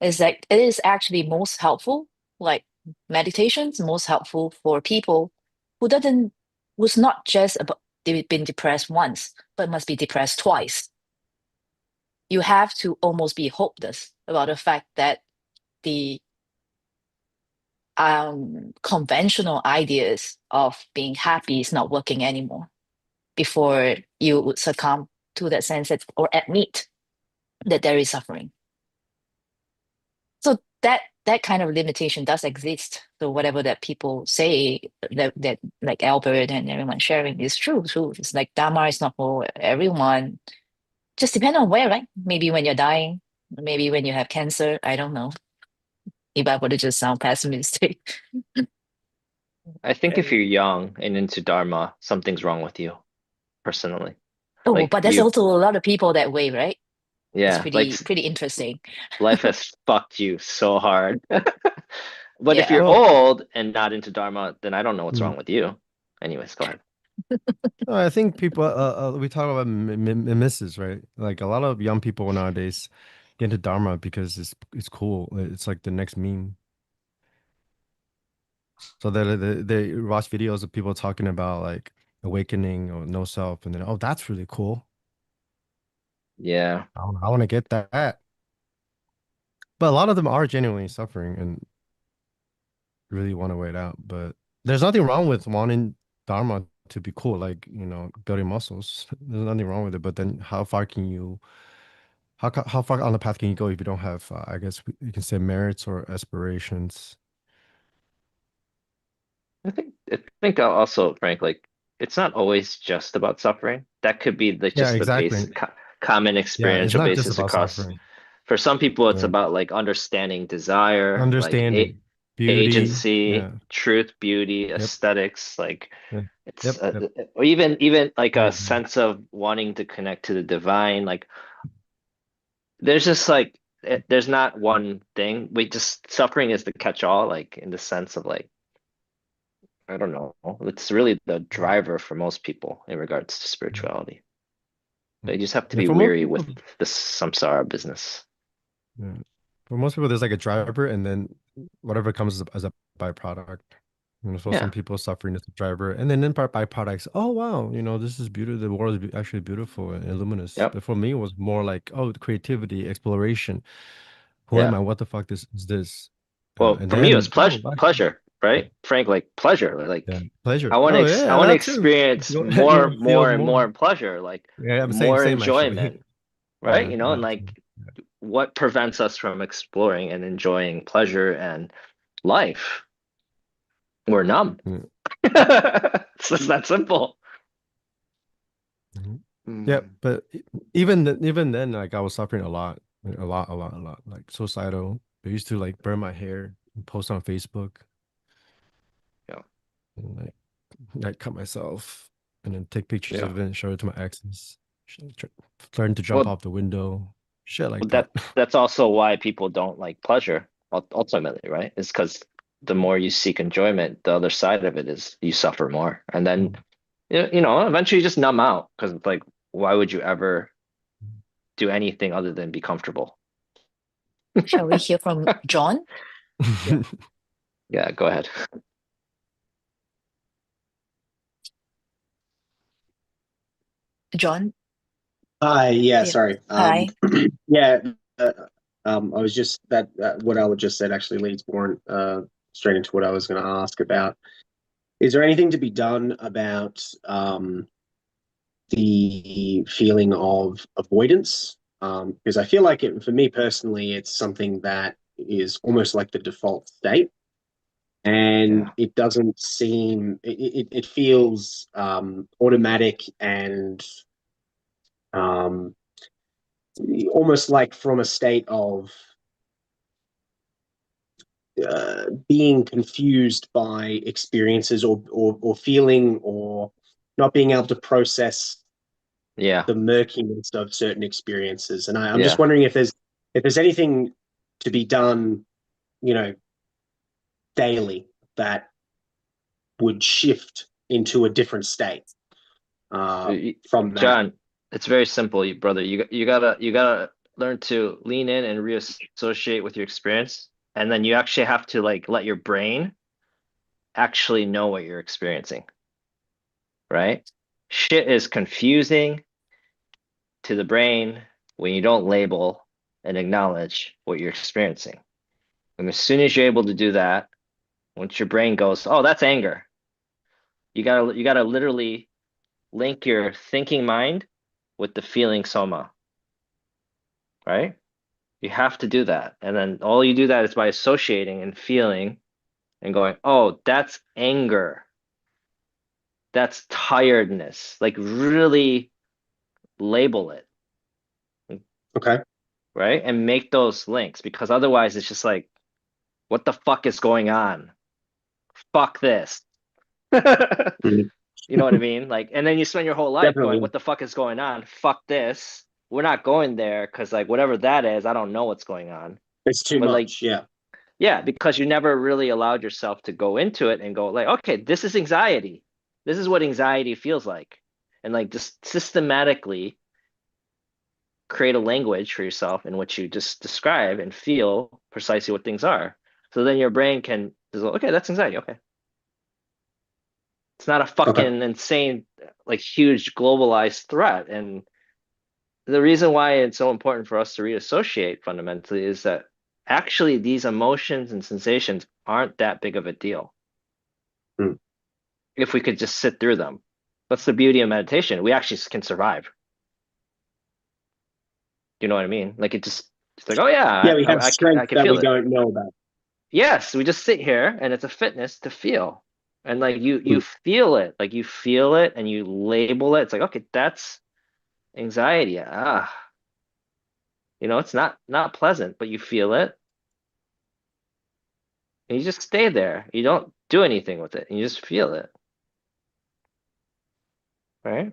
Is that it is actually most helpful, like meditations most helpful for people who doesn't who's not just about they've been depressed once, but must be depressed twice. You have to almost be hopeless about the fact that the conventional ideas of being happy is not working anymore before you would succumb to that sense that, or admit that there is suffering. So that kind of limitation does exist. So whatever that people say that like Albert and everyone sharing is true. It's like Dharma is not for everyone. Just depend on where, right? Maybe when you're dying, maybe when you have cancer. I don't know. If I were to just sound pessimistic. I think if And you're young and into Dharma, something's wrong with you, personally. Oh, Like but there's you, also a lot of people that way, right? It's yeah, like pretty interesting. life has fucked you so hard. But if Yeah. you're Well, old and not into Dharma, then I don't know what's mm, wrong with you. Anyways, go ahead. no, I think people, we talk about misses, right? Like a lot of young people nowadays get into Dharma because it's cool. It's like the next meme. So they watch videos of people talking about like awakening or no self, and then oh, that's really cool. Yeah. I want to get that. But a lot of them are genuinely suffering and really want to wait out. But there's nothing wrong with wanting Dharma to be cool, like building muscles. There's nothing wrong with it. But then how far can you? How far on the path can you go if you don't have, I guess you can say merits or aspirations? I think also, Frank, like it's not always just about suffering. That could be like Yeah, just the exactly. base common Yeah, it's experiential not just basis about across. suffering. For some people, it's Yeah. about like understanding desire, like Understanding beauty. agency, Yeah. truth, beauty, Yep. aesthetics. Like Yeah. it's Yep. Yep. or even like I a agree. sense of wanting to connect to the divine. Like there's just like there's not one thing. We just suffering is the catch-all, like in the sense of like I don't know. It's really the driver for most people in regards to spirituality. They just have to Yeah, be for most weary with people, the samsara business. yeah. For most people, there's like a driver, and then whatever comes as a byproduct. So some Yeah. people suffering as a driver, and then in part byproducts. Oh wow, this is beautiful. The world is actually beautiful and luminous. Yep. But for me, it was more like, oh, the creativity, exploration. Who am Yeah. I? What the fuck is this? Well, And for me, it was then oh, pleasure, right? Frank, like pleasure. yeah, Like pleasure. I Yeah, want to that too. experience You more, want to feel more and more. more pleasure, like Yeah, I'm saying more same enjoyment, actually. right? Yeah, You know, and yeah. like what prevents us from exploring and enjoying pleasure and life? We're numb. Mm. It's just that simple. Mhm. Yeah, Mm, but even then, like I was suffering a lot, like, a lot, like suicidal. I used to like burn my hair and post on Facebook, yeah. and like cut myself, and then take pictures Yeah. of it and show it to my exes. Starting to jump Well, off the window, shit like Well, that. that's also why people don't like pleasure ultimately, right? Is because the more you seek enjoyment, the other side of it is you suffer more, and then eventually you just numb out because it's like, why would you ever do anything other than be comfortable? Shall we hear from John? yeah, Yeah, go ahead. John? Hi, yeah, Yeah. sorry. Hi. Yeah, I was just what I would just said actually leads more straight into what I was going to ask about. Is there anything to be done about the feeling of avoidance? Because I feel like for me personally, it's something that is almost like the default state, and Yeah. it doesn't seem it feels automatic and um, almost like from a state of being confused by experiences or feeling or not being able to process Yeah. the murkiness of certain experiences. And I'm Yeah. just wondering if there's anything to be done, daily that would shift into a different state from that. John, it's very simple, brother. You gotta learn to lean in and reassociate with your experience, and then you actually have to like let your brain actually know what you're experiencing, right? Shit is confusing to the brain when you don't label and acknowledge what you're experiencing. And as soon as you're able to do that, once your brain goes, "Oh, that's anger," you gotta literally link your thinking mind with the feeling soma, right? You have to do that. And then all you do that is by associating and feeling and going, "Oh, that's anger. That's tiredness." Like really label it, Okay. right? And make those links because otherwise it's just like, what the fuck is going on? Fuck this. Mm. You know what I mean? Like, and then you spend your whole life going, Definitely. what the fuck is going on? Fuck this. We're not going there because like whatever that is, I don't know what's going on. It's too But like, much. Yeah. yeah, because you never really allowed yourself to go into it and go like, okay, this is anxiety. This is what anxiety feels like. And like just systematically create a language for yourself in which you just describe and feel precisely what things are. So then your brain can just go, okay, that's anxiety. Okay. It's not a Okay. fucking insane, like huge globalized threat. And the reason why it's so important for us to reassociate fundamentally is that actually these emotions and sensations aren't that big of a deal Mm. if we could just sit through them. That's the beauty of meditation. We actually can survive. You know what I mean? Like it's like, oh Yeah, yeah, we have I strength can that we feel it. don't know about. Yes, we just sit here and it's a fitness to feel. And like you Mm. feel it. Like you feel it and you label it. It's like, okay, that's anxiety. It's not pleasant, but you feel it. And you just stay there. You don't do anything with it. And you just feel it. Right?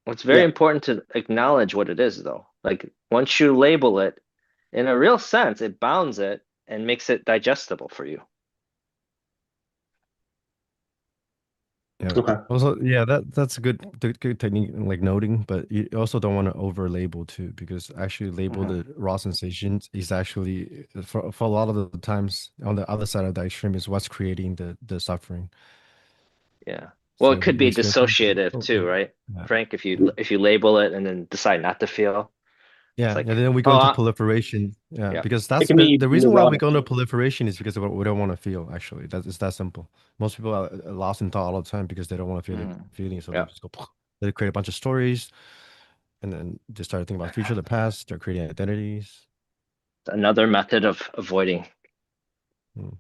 Well, it's very Yeah. important to acknowledge what it is though. Like once you label it, in a real sense, it bounds it and makes it digestible for you. Yeah. Okay. Also, yeah, that's a good technique, like noting, but you also don't want to over label too, because actually label Mhm. the raw sensations is actually for a lot of the times on the other side of the extreme is what's creating the suffering. Yeah. Well, So it could you're be experiencing, dissociative oh, too, right? yeah. Frank, if you label it and then decide not to feel, it's Yeah, like, and then we go oh, into proliferation. Yeah, yeah. because It can be the reason why we neurotic. go into proliferation is because we don't want to feel. Actually, it's that simple. Most people are lost in thought all the time because they don't want to feel the Mhm. feelings, so they Yeah. just go. They create a bunch of stories, and then they start thinking about the future, the past. They're creating identities. Another method of avoiding. Mm.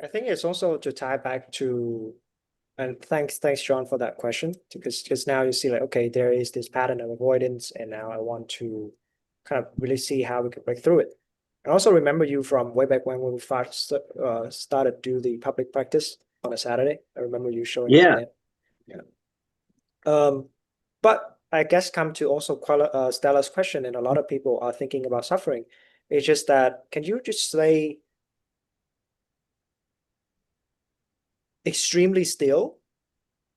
I think it's also to tie back to, and thanks, John, for that question, because now you see like, okay, there is this pattern of avoidance, and now I want to kind of really see how we can break through it. I also remember you from way back when we first started do the public practice on a Saturday. I remember you showing up Yeah. then. Yeah. But I guess come to also Stella's question, and a lot of people are thinking about suffering. It's just that, can you just say extremely still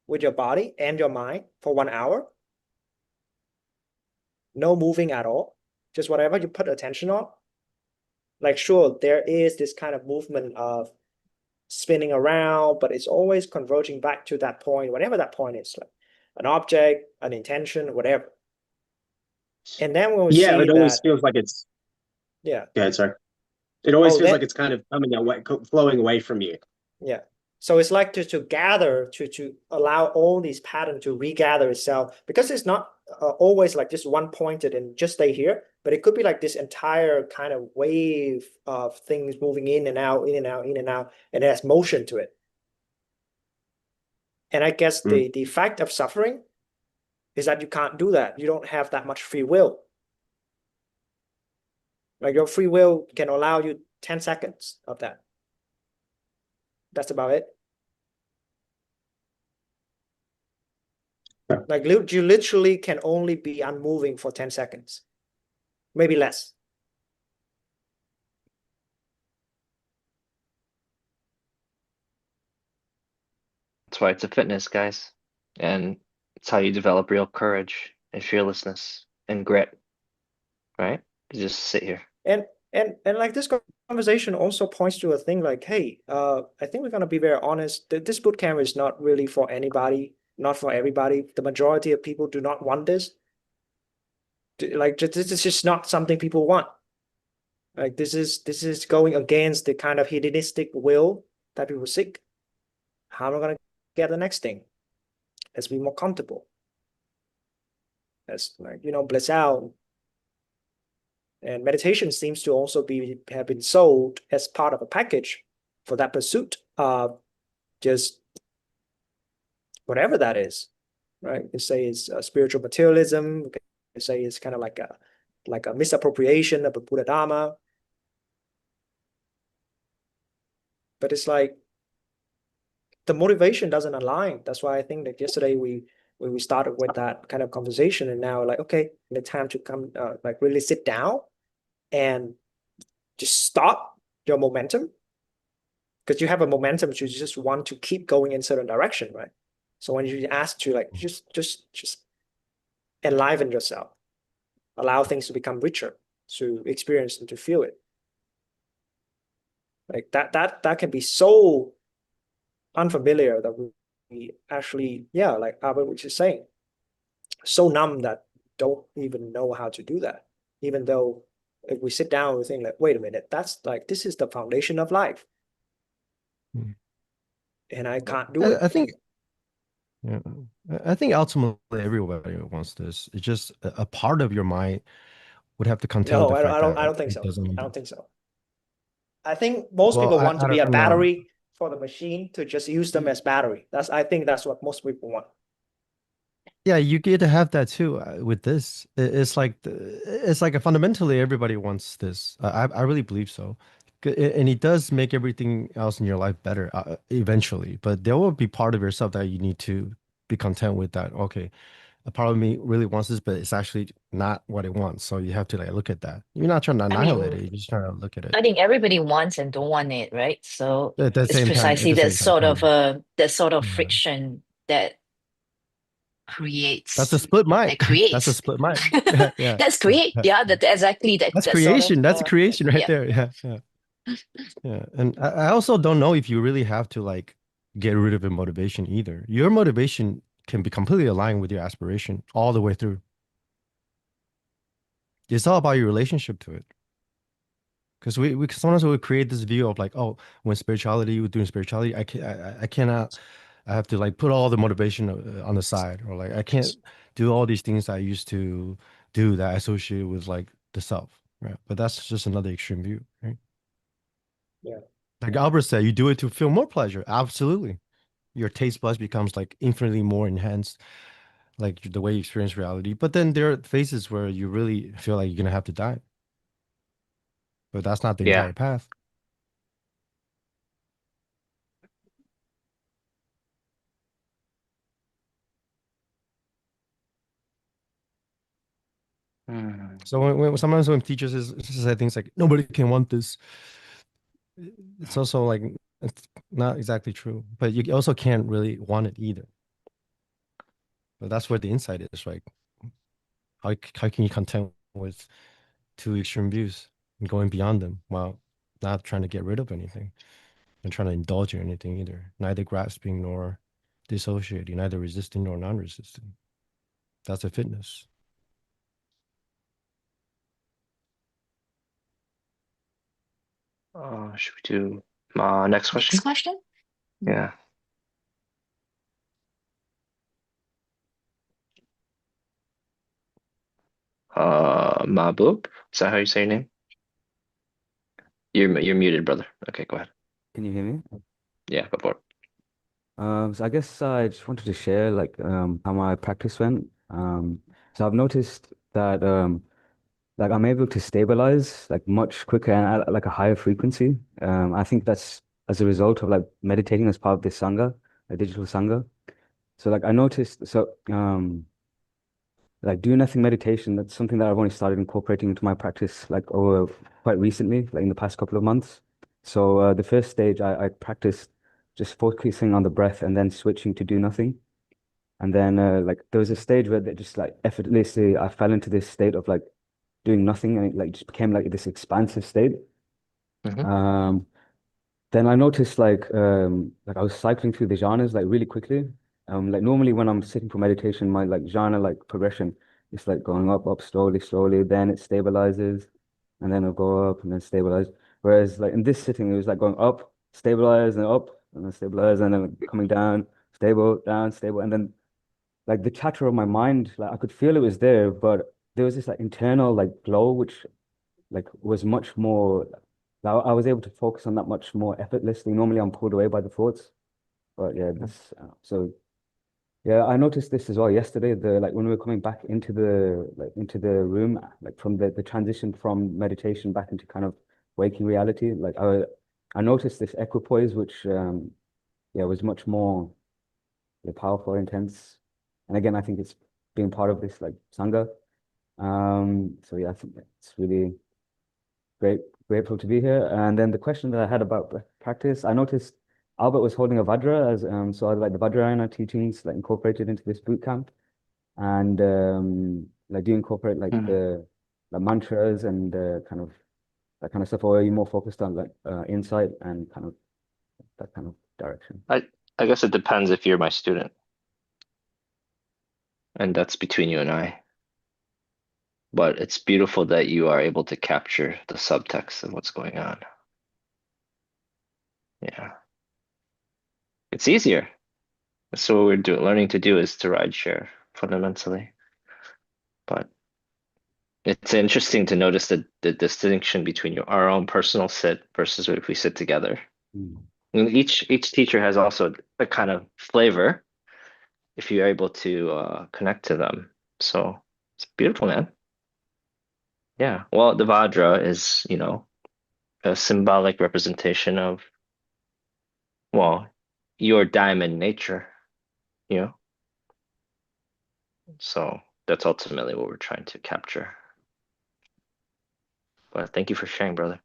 with your body and your mind for 1 hour? No moving at all, just whatever you put attention on. Like, sure, there is this kind of movement of spinning around, but it's always converging back to that point, whatever that point is, like an object, an intention, whatever. And then when we Yeah. see It always that, feels like it's. yeah. Go ahead, sorry. It always Oh, feels then like it's kind of coming away, flowing away from you. yeah. So it's like to gather, to allow all these patterns to regather itself, because it's not always like just one pointed and just stay here, but it could be like this entire kind of wave of things moving in and out, in and out, in and out, and it has motion to it. And I guess Mm. the fact of suffering is that you can't do that. You don't have that much free will. Like your free will can allow you 10 seconds of that. That's about it. Yeah. Like you literally can only be unmoving for 10 seconds, maybe less. That's why it's a fitness, guys. And it's how you develop real courage and fearlessness and grit, right? You just sit here. And like this conversation also points to a thing like, hey, I think we're gonna be very honest that this boot camp is not really for anybody, not for everybody. The majority of people do not want this. Like this is just not something people want. Like this is going against the kind of hedonistic will that people seek. How am I gonna get the next thing? Let's be more comfortable. Let's like bliss out. And meditation seems to also have been sold as part of a package for that pursuit of just whatever that is, right? You say it's spiritual materialism. You say it's kind of like a misappropriation of the Buddha Dharma. But it's like the motivation doesn't align. That's why I think that yesterday we started with that kind of conversation, and now like okay, the time to come like really sit down and just stop your momentum, because you have a momentum to just want to keep going in certain direction, right? So when you ask to like just enliven yourself, allow things to become richer, to experience and to feel it, like that can be so unfamiliar that we actually, yeah, like Albert was just saying, so numb that don't even know how to do that, even though if we sit down we think like, wait a minute, that's like this is the foundation of life. Hmm. And I can't do it. I think, yeah, I think ultimately everybody wants this. It's just a part of your mind would have to contend with No, the fact that I don't think it so. doesn't. I don't think so. I think most Well, people want to I be a don't know. battery for the machine to just use them as battery. I think that's what most people want. Yeah, you get to have that too with this. It's like fundamentally everybody wants this. I really believe so. And it does make everything else in your life better eventually. But there will be part of yourself that you need to be content with that. Okay, a part of me really wants this, but it's actually not what it wants. So you have to like look at that. You're not trying to I annihilate mean, it. You're just trying to look at it I think everybody wants and don't want it, right? So at the it's same time. At precisely the same time, totally. that sort of Yeah. friction that That's a creates split mind. that That's a creates split mind. Yeah, yeah, that's yeah, create yeah. yeah that exactly That's that sort of creation. That's creation right yeah. there. Yeah, yeah, yeah. And I also don't know if you really have to like get rid of your motivation either. Your motivation can be completely aligned with your aspiration all the way through. It's all about your relationship to it. Because we sometimes we create this view of like, oh, when spirituality, we're doing spirituality, I cannot, I have to like put all the motivation on the side, or like I can't do all these things I used to do that I associate with like the self, right? But that's just another extreme view, right? Yeah. Like Albert said, you do it to feel more pleasure. Absolutely. Your taste buds becomes like infinitely more enhanced, like the way you experience reality. But then there are phases where you really feel like you're gonna have to die. But that's not the Yeah. entire path. Hmm. So when sometimes when teachers say things like nobody can want this, it's also like it's not exactly true. But you also can't really want it either. But that's where the insight is, right? How can you contend with two extreme views and going beyond them while not trying to get rid of anything and trying to indulge in anything either, neither grasping nor dissociating, neither resisting nor non-resisting. That's a fitness. Should we do next Next question? question. Yeah. Mahbub, is that how you say your name? You're muted, brother. Okay, go ahead. Can you hear me? Yeah, go for it. So I guess I just wanted to share like how my practice went. So I've noticed that like I'm able to stabilize like much quicker and at like a higher frequency. I think that's as a result of like meditating as part of this Sangha, a digital Sangha. So like I noticed, so like doing nothing meditation, that's something that I've only started incorporating into my practice like over quite recently, like in the past couple of months. So the first stage I practiced just focusing on the breath and then switching to do nothing. And then like there was a stage where they just like effortlessly I fell into this state of like doing nothing and it like just became like this expansive state. Mhm. Um, then I noticed like I was cycling through the jhanas like really quickly. Like normally when I'm sitting for meditation, my like jhana like progression is like going up, up slowly, slowly. Then it stabilizes, and then it'll go up and then stabilize. Whereas like in this sitting, it was like going up, stabilize, and up, and then stabilize, and then coming down, stable, down, stable, and then like the chatter of my mind, like I could feel it was there, but there was this like internal like glow which like was much more I was able to focus on that much more effortlessly. Normally I'm pulled away by the thoughts. But yeah, this so yeah, I noticed this as well yesterday. The like when we were coming back into the room, like from the transition from meditation back into kind of waking reality, like I noticed this equipoise which yeah was much more powerful, intense. And again, I think it's being part of this like Sangha. So yeah, I think it's really grateful to be here. And then the question that I had about practice, I noticed Albert was holding a Vajra as so I like the Vajrayana teachings like incorporated into this boot camp. And like do you incorporate like Mm. the mantras and kind of that kind of stuff, or are you more focused on like insight and kind of that kind of direction? I guess it depends if you're my student, and that's between you and I. But it's beautiful that you are able to capture the subtext of what's going on. Yeah. It's easier. So what we're learning to do is to ride share fundamentally. But it's interesting to notice the distinction between our own personal sit versus if we sit together. Mm. And each teacher has also a kind of flavor if you're able to connect to them. So it's beautiful, man. Yeah. Well, the Vajra is, a symbolic representation of, well, your diamond nature, you know? So that's ultimately what we're trying to capture. But thank you for sharing, brother.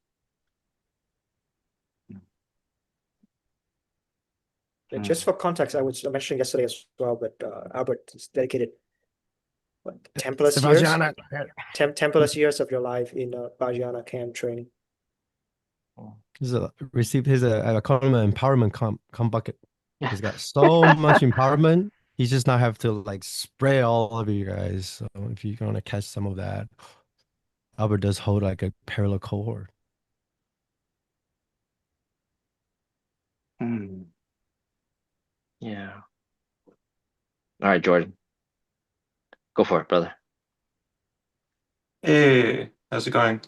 And just for context, I was mentioning yesterday as well, but Albert is dedicated what, 10 plus years, 10 plus years of your life in Vajrayana camp training. He's received his I call him an empowerment com bucket. He's got so much empowerment. He just not have to like spray all over you guys. So if you want to catch some of that, Albert does hold like a parallel cohort. Mm. Yeah. All right, Jordan. Go for it, brother. Hey, how's it going?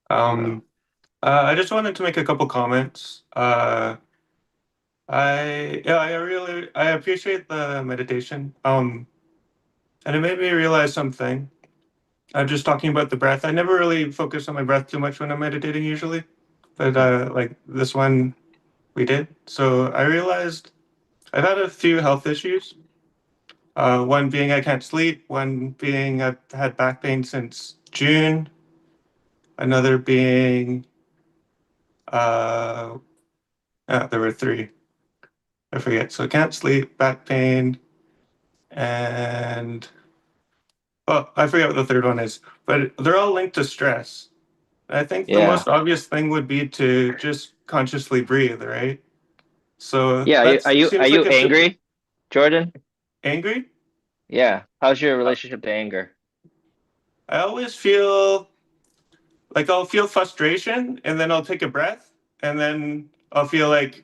I just wanted to make a couple comments. I appreciate the meditation. And it made me realize something. I'm just talking about the breath. I never really focus on my breath too much when I'm meditating usually, but like this one we did. So I realized I've had a few health issues. One being I can't sleep. One being I've had back pain since June. Another being uh, there were three. I forget. So can't sleep, back pain, and oh, I forget what the third one is. But they're all linked to stress. I think the Yeah. most obvious thing would be to just consciously breathe, right? So Yeah, that are seems you like a simple. angry, Jordan? Angry? Yeah. How's your Uh, relationship to anger? I always feel like I'll feel frustration, and then I'll take a breath, and then I'll feel like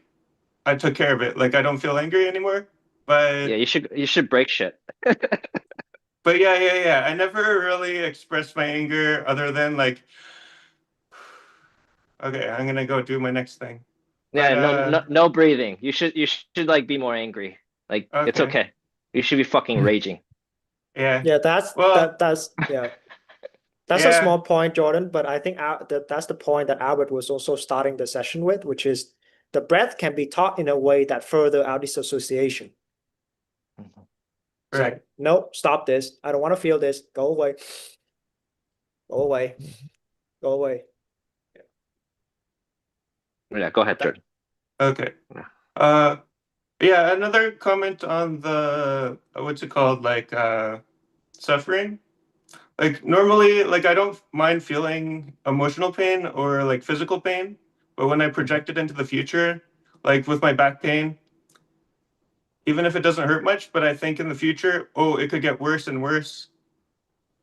I took care of it. Like I don't feel angry anymore. Yeah, But you should break shit. yeah. I never really expressed my anger other than like, okay, I'm gonna go do my next thing. But Yeah, no breathing. You should like be more angry. Like it's okay, okay. You should be fucking raging. yeah. Yeah, Well, that's yeah. That's a Yeah. small point, Jordan, but I think that's the point that Albert was also starting the session with, which is the breath can be taught in a way that further our disassociation. It's Right. like, no, stop this. I don't want to feel this. Go away. Go away. Go away. Yeah, go ahead, That- Jordan. Okay. Yeah, another comment on the what's it called, like suffering. Like normally, like I don't mind feeling emotional pain or like physical pain, but when I project it into the future, like with my back pain, even if it doesn't hurt much, but I think in the future, oh, it could get worse and worse.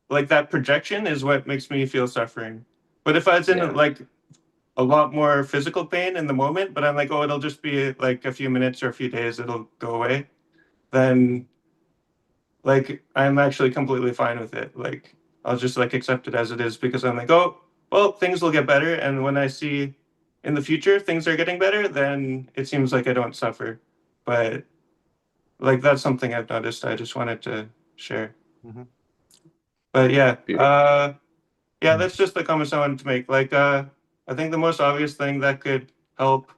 Like that projection is what makes me feel suffering. But if I was in Yeah. like a lot more physical pain in the moment, but I'm like, oh, it'll just be like a few minutes or a few days, it'll go away, then like I'm actually completely fine with it. Like I'll just like accept it as it is because I'm like, oh, well, things will get better. And when I see in the future things are getting better, then it seems like I don't suffer. But like that's something I've noticed. I just wanted to share. Mhm. But yeah, Beautiful. yeah, that's just the comments I wanted to make. Like I think the most obvious thing that could help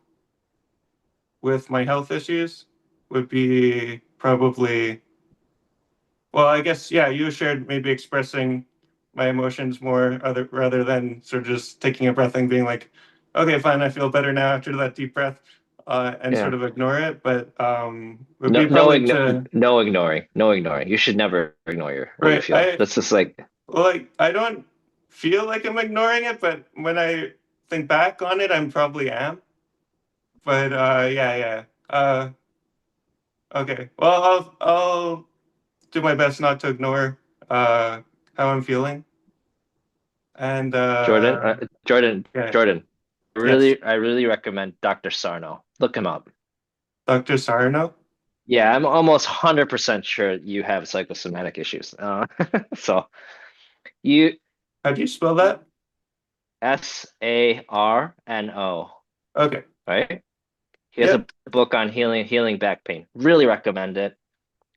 with my health issues would be probably, well, I guess, yeah, you shared maybe expressing my emotions more rather than sort of just taking a breath and being like, okay, fine, I feel better now after that deep breath, and Yeah. sort of ignore it. But would No, be probably to, no ignoring. No ignoring. You should never ignore what you right, feel. That's just like, well, like, I don't feel like I'm ignoring it, but when I think back on it, I'm probably am. But yeah, yeah. Okay. Well, I'll do my best not to ignore how I'm feeling. And Jordan, yeah, Jordan. yes, I really recommend Dr. Sarno. Look him up. Dr. Sarno. Yeah, I'm almost 100% sure you have psychosomatic issues. So you How do you spell that? Sarno, Okay. right? He has a Yep. book on healing back pain. Really recommend it.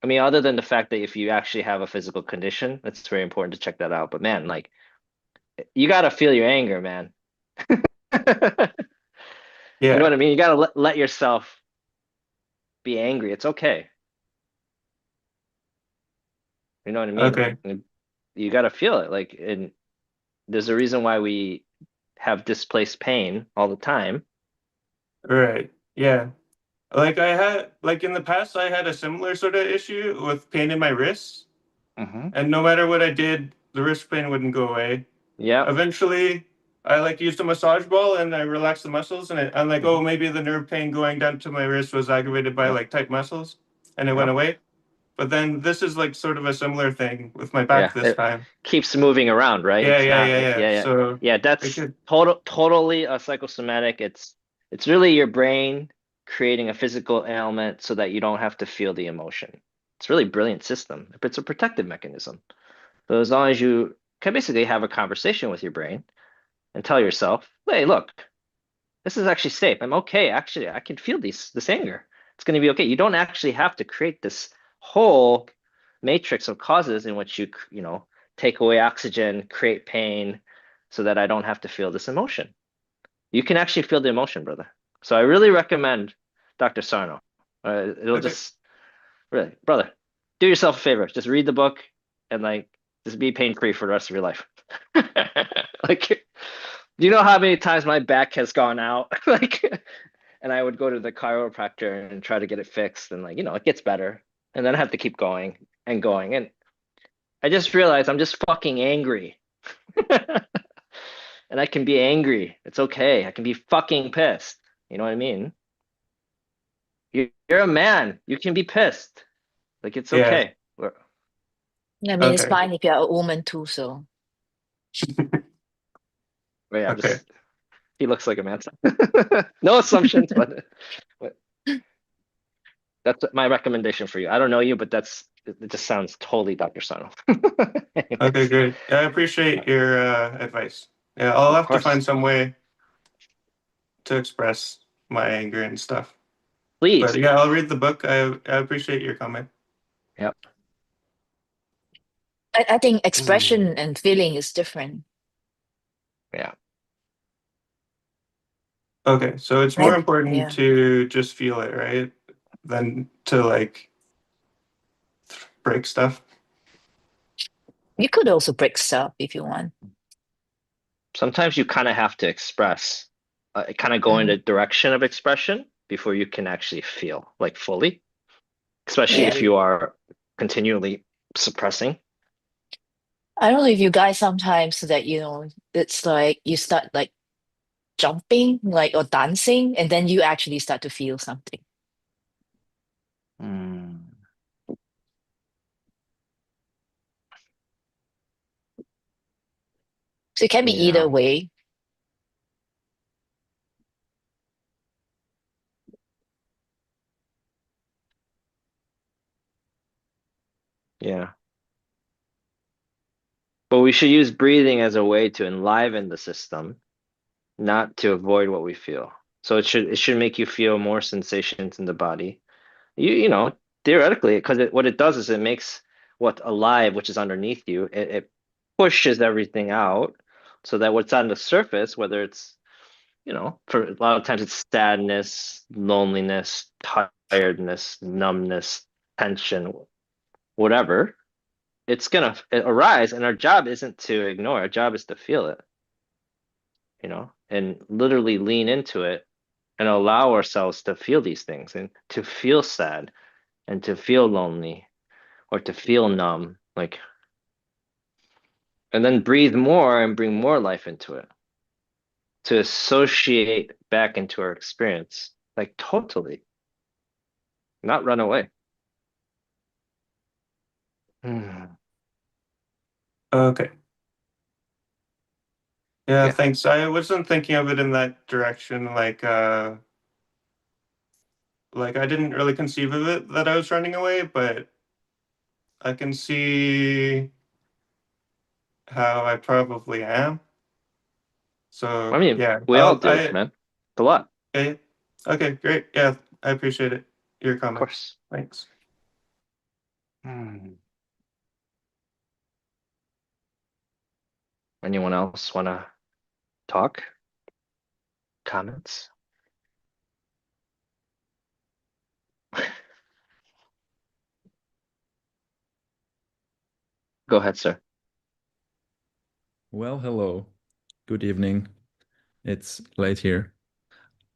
I mean, other than the fact that if you actually have a physical condition, it's very important to check that out. But man, like you gotta feel your anger, man. You know Yeah. what I mean? You gotta let yourself be angry. It's okay. You know what I mean? Okay. And you gotta feel it. Like, and there's a reason why we have displaced pain all the time. Right. Yeah. Like I had, like in the past, I had a similar sort of issue with pain in my wrists, Mm-hmm. and no matter what I did, the wrist pain wouldn't go away. Yeah. Eventually, I like used a massage ball and I relaxed the muscles, and I'm like, oh, maybe the nerve pain going down to my wrist was aggravated by Yep. like tight muscles, and it went Yep. away. But then this is like sort of a similar thing with my back Yeah. this It time. keeps moving around, right? Yeah, It's yeah, not. yeah, yeah. Yeah. So Yeah. it That's could, totally a psychosomatic. It's really your brain creating a physical ailment so that you don't have to feel the emotion. It's really a brilliant system. It's a protective mechanism. So as long as you can basically have a conversation with your brain and tell yourself, hey, look, this is actually safe. I'm okay. Actually, I can feel this anger. It's going to be okay. You don't actually have to create this whole matrix of causes in which you take away oxygen, create pain, so that I don't have to feel this emotion. You can actually feel the emotion, brother. So I really recommend Dr. Sarno. It'll okay. just really, brother, do yourself a favor. Just read the book and like just be pain free for the rest of your life. Like, do you know how many times my back has gone out? Like, and I would go to the chiropractor and try to get it fixed, and like, it gets better, and then I have to keep going and going, and I just realized I'm just fucking angry. And I can be angry. It's okay. I can be fucking pissed. You know what I mean? You're a man. You can be pissed. Like it's Yeah. okay. I mean, it's Okay. fine if you're a woman too. So Yeah, Okay. he looks like a man. No assumptions, but that's my recommendation for you. I don't know you, but it just sounds totally Dr. Sano. Okay, great. Yeah, I appreciate your advice. Yeah, I'll Of have to find course. some way to express my anger and stuff. But Please. yeah, I'll read the book. I appreciate your comment. Yep. I think expression and feeling is different. Yeah. Okay, so it's more Right? important Yeah. to just feel it, right? Than to like break stuff. You could also break stuff if you want. Sometimes you kind of have to express, kind of go in the direction of expression before you can actually feel like fully, especially Yeah. if you are continually suppressing. I don't know if you guys sometimes that, it's like you start like jumping, like or dancing, and then you actually start to feel something. Mm, So it can be either yeah. way. Yeah. But we should use breathing as a way to enliven the system, not to avoid what we feel. So it should make you feel more sensations in the body. You know, theoretically, because what it does is it makes what's alive, which is underneath you, it pushes everything out so that what's on the surface, whether it's, for a lot of times it's sadness, loneliness, tiredness, numbness, tension, whatever, it's gonna arise, and our job isn't to ignore, our job is to feel it, and literally lean into it and allow ourselves to feel these things and to feel sad and to feel lonely or to feel numb, like, and then breathe more and bring more life into it to associate back into our experience, like totally, not run away. Hmm. Okay. Yeah, Yeah. thanks. I wasn't thinking of it in that direction. Like I didn't really conceive of it that I was running away, but I can see how I probably am. I So mean, yeah, we all do, man. It's a lot, okay, okay, great. Yeah, I appreciate it. Your of comments. course. Thanks. Hmm. Anyone else want to talk? Comments? Go ahead, sir. Well, hello. Good evening. It's late here.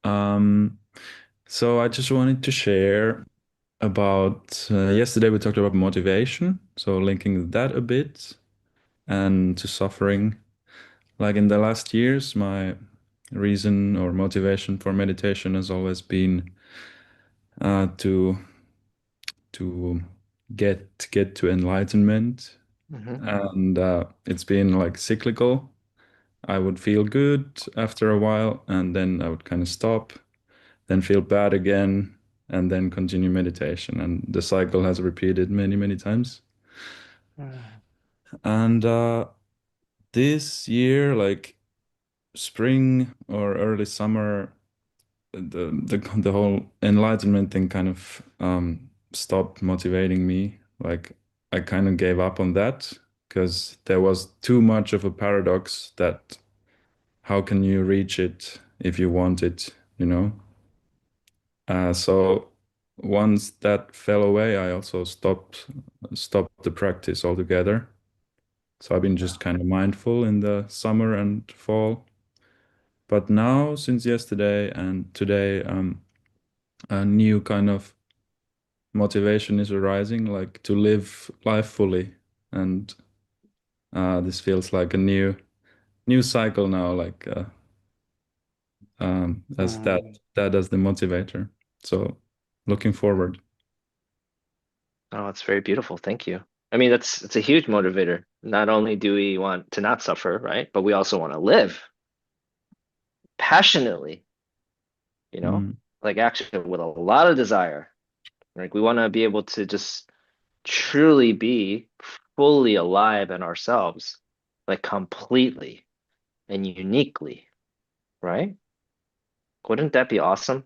Um, so I just wanted to share about yesterday we talked about motivation, so linking that a bit and to suffering. Like in the last years, my reason or motivation for meditation has always been to get to enlightenment, Hmm. and it's been like cyclical. I would feel good after a while, and then I would kind of stop, then feel bad again, and then continue meditation. And the cycle has repeated many, many times. And this year, like spring or early summer, the whole enlightenment thing kind of stopped motivating me. Like I kind of gave up on that because there was too much of a paradox that how can you reach it if you want it, you know? So once that fell away, I also stopped the practice altogether. So I've been just kind of mindful in the summer and fall. But now, since yesterday and today, a new kind of motivation is arising, like to live life fully. And this feels like a new cycle now, like as that as the motivator. So looking forward. Oh, it's very beautiful. Thank you. I mean, it's a huge motivator. Not only do we want to not suffer, right? But we also want to live passionately, Mm, like actually with a lot of desire. Like we want to be able to just truly be fully alive in ourselves, like completely and uniquely, right? Wouldn't that be awesome?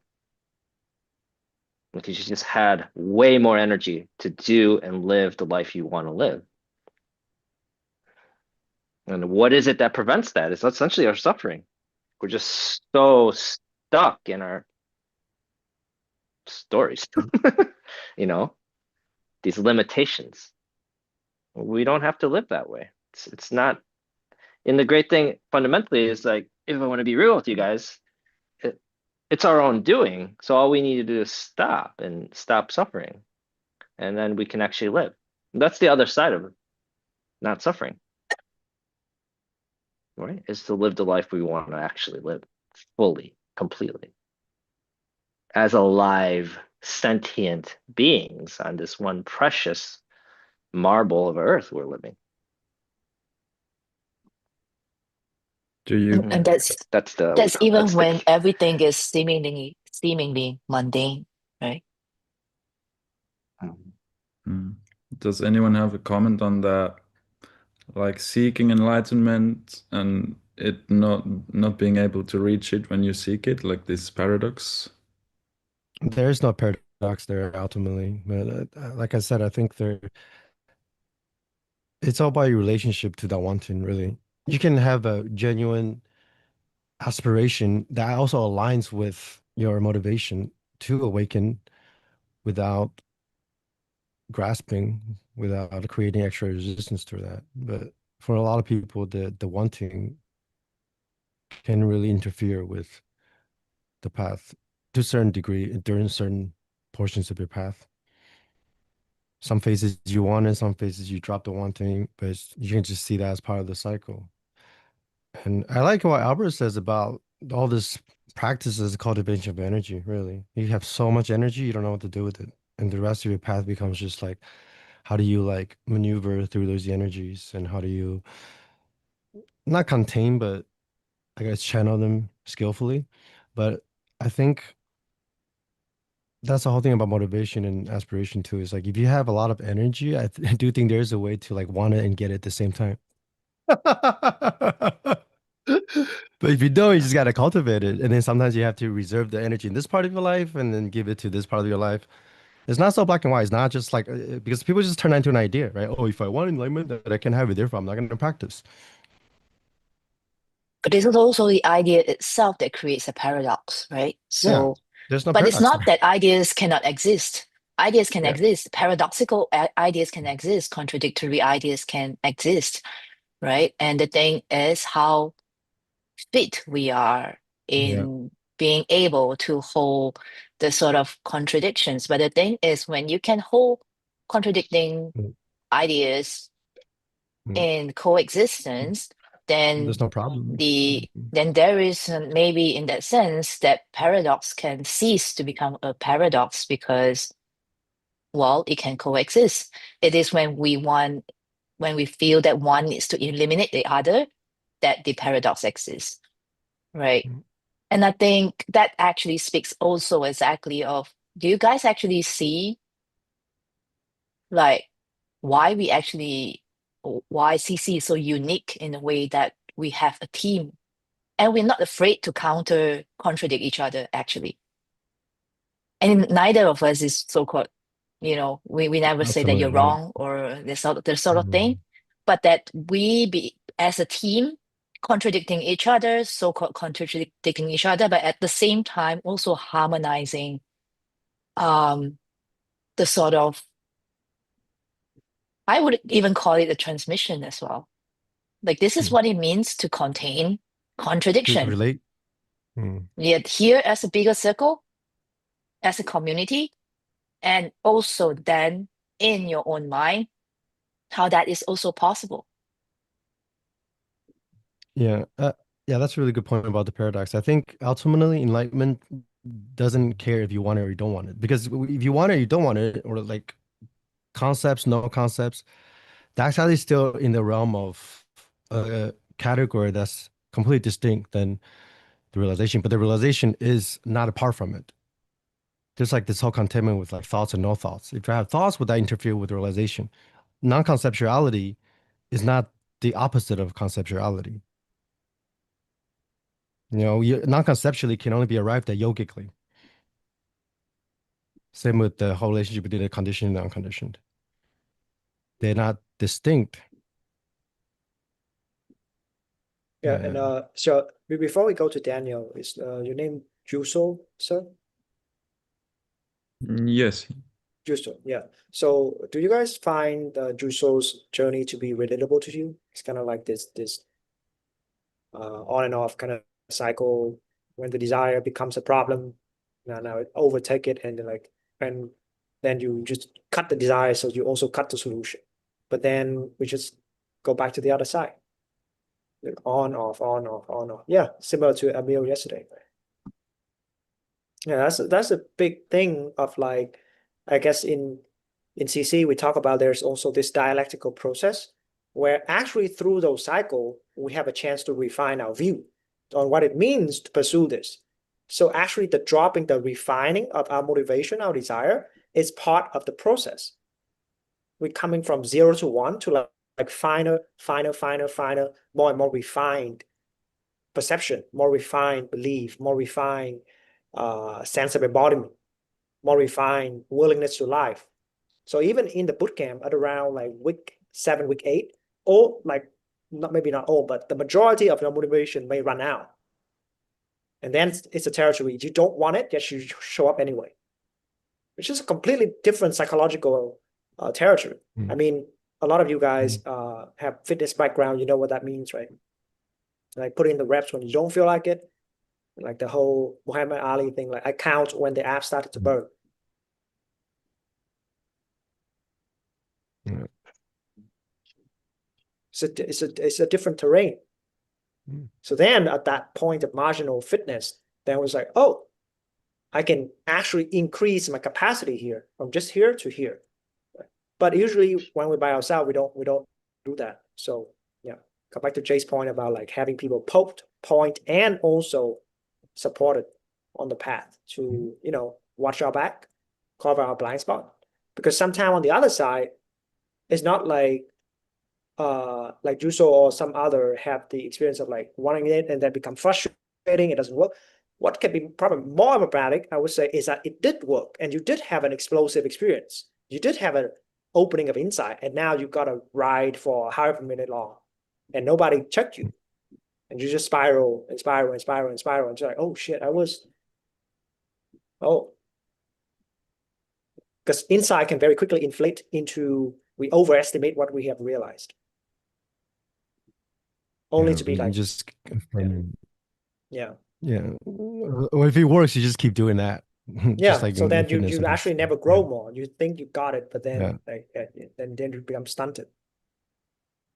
Because you just had way more energy to do and live the life you want to live. And what is it that prevents that? It's essentially our suffering. We're just so stuck in our stories, you know, these limitations. We don't have to live that way. It's not. And the great thing fundamentally is like, if I want to be real with you guys, it's our own doing. So all we need to do is stop and stop suffering, and then we can actually live. That's the other side of not suffering, right? Is to live the life we want to actually live fully, completely, as alive, sentient beings on this one precious marble of earth we're living. Do you And that's That's even that's when the everything is seemingly mundane, right? Hmm. Does anyone have a comment on that? Like seeking enlightenment and it not being able to reach it when you seek it, like this paradox. There is no paradox there ultimately, but like I said, I think it's all about your relationship to that wanting, really. You can have a genuine aspiration that also aligns with your motivation to awaken without grasping, without creating extra resistance to that. But for a lot of people, the wanting can really interfere with the path to a certain degree during certain portions of your path. Some phases you want it, some phases you drop the wanting, but you can just see that as part of the cycle. And I like what Albert says about all this practices cultivation of energy, really. You have so much energy, you don't know what to do with it. And the rest of your path becomes just like, how do you like maneuver through those energies and how do you not contain, but I guess channel them skillfully. But I think that's the whole thing about motivation and aspiration too. Is like if you have a lot of energy, I do think there's a way to like want it and get it at the same time. But if you don't, you just gotta cultivate it. And then sometimes you have to reserve the energy in this part of your life and then give it to this part of your life. It's not so black and white. It's not just like because people just turn that into an idea, right? Oh, if I want enlightenment, that I can have it. Therefore, I'm not going to practice. But this is also the idea itself that creates a paradox, right? Yeah, So, there's no but it's paradox not there. that ideas cannot exist. Ideas can Yeah. exist. Paradoxical ideas can exist. Contradictory ideas can exist, right? And the thing is how fit we are Yeah. in being able to hold the sort of contradictions. But the thing is, when you can hold contradicting Mm, ideas mm. in coexistence, then There's no problem. then there is maybe in that sense that paradox can cease to become a paradox because well it can coexist. It is when we feel that one needs to eliminate the other that the paradox exists, right? Mm. And I think that actually speaks also exactly of do you guys actually see like why we actually why CC is so unique in a way that we have a team and we're not afraid to counter contradict each other actually. And neither of us is so-called, we never say that you're Absolutely not. wrong or this sort of thing, Mm. but that we be as a team contradicting each other, so-called contradicting each other, but at the same time also harmonizing um the sort of I would even call it a transmission as well. Like this is Mm. what it means to contain To contradiction. relate. Mm. Yet here as a bigger circle, as a community, and also then in your own mind, how that is also possible. Yeah. Yeah, that's a really good point about the paradox. I think ultimately enlightenment doesn't care if you want it or you don't want it. Because if you want it, you don't want it, or like concepts, no concepts, that's actually still in the realm of a category that's completely distinct than the realization. But the realization is not apart from it. There's like this whole contentment with like thoughts and no thoughts. If you have thoughts, would that interfere with the realization? Non-conceptuality is not the opposite of conceptuality. Non-conceptually can only be arrived at yogically. Same with the whole relationship between the conditioned and unconditioned. They're not distinct. Yeah, Yeah, and yeah. so before we go to Daniel, is your name Juso, sir? Yes. Juso, yeah. So do you guys find Juso's journey to be relatable to you? It's kind of like this on and off kind of cycle when the desire becomes a problem. Now it overtake it and and then you just cut the desire, so you also cut the solution. But then we just go back to the other side. Like on, off, on, off, on, off. Yeah, similar to Emil yesterday. Yeah, that's a big thing of like, I guess in CC we talk about there's also this dialectical process where actually through those cycle we have a chance to refine our view on what it means to pursue this. So actually the dropping, the refining of our motivation, our desire is part of the process. We're coming from 0 to 1 to like finer, more and more refined perception, more refined belief, more refined sense of embodiment, more refined willingness to life. So even in the boot camp at around like week 7, week 8, all like not maybe not all, but the majority of your motivation may run out. And then it's a territory. You don't want it, yet you show up anyway, which is a completely different psychological territory. I mean, a lot of you guys have fitness background. You know what that means, right? Like put in the reps when you don't feel like it, like the whole Muhammad Ali thing. Like I count when the abs started to burn. Yeah. It's a different terrain. So then at that point of marginal fitness, then it was like, oh, I can actually increase my capacity here from just here to here. But usually when we're by ourselves, we don't do that. So yeah, come back to Jay's point about like having people poked, point, and also supported on the path to, watch our back, cover our blind spot. Because sometimes on the other side, it's not like Juso or some other have the experience of like wanting it and then become frustrating, it doesn't work. What can be probably more problematic, I would say, is that it did work and you did have an explosive experience. You did have an opening of insight, and now you got to ride for however minute long, and nobody checked you, and you just spiral and spiral and spiral and spiral, and you're like, oh shit, because insight can very quickly inflate into we overestimate what we have realized. Only to be You like, just confirming. yeah. Yeah. Well, if it works, you just keep doing that. Just Yeah, like so in then you fitness, I actually guess. never grow more. You think you got it, but Yeah. then then you become stunted.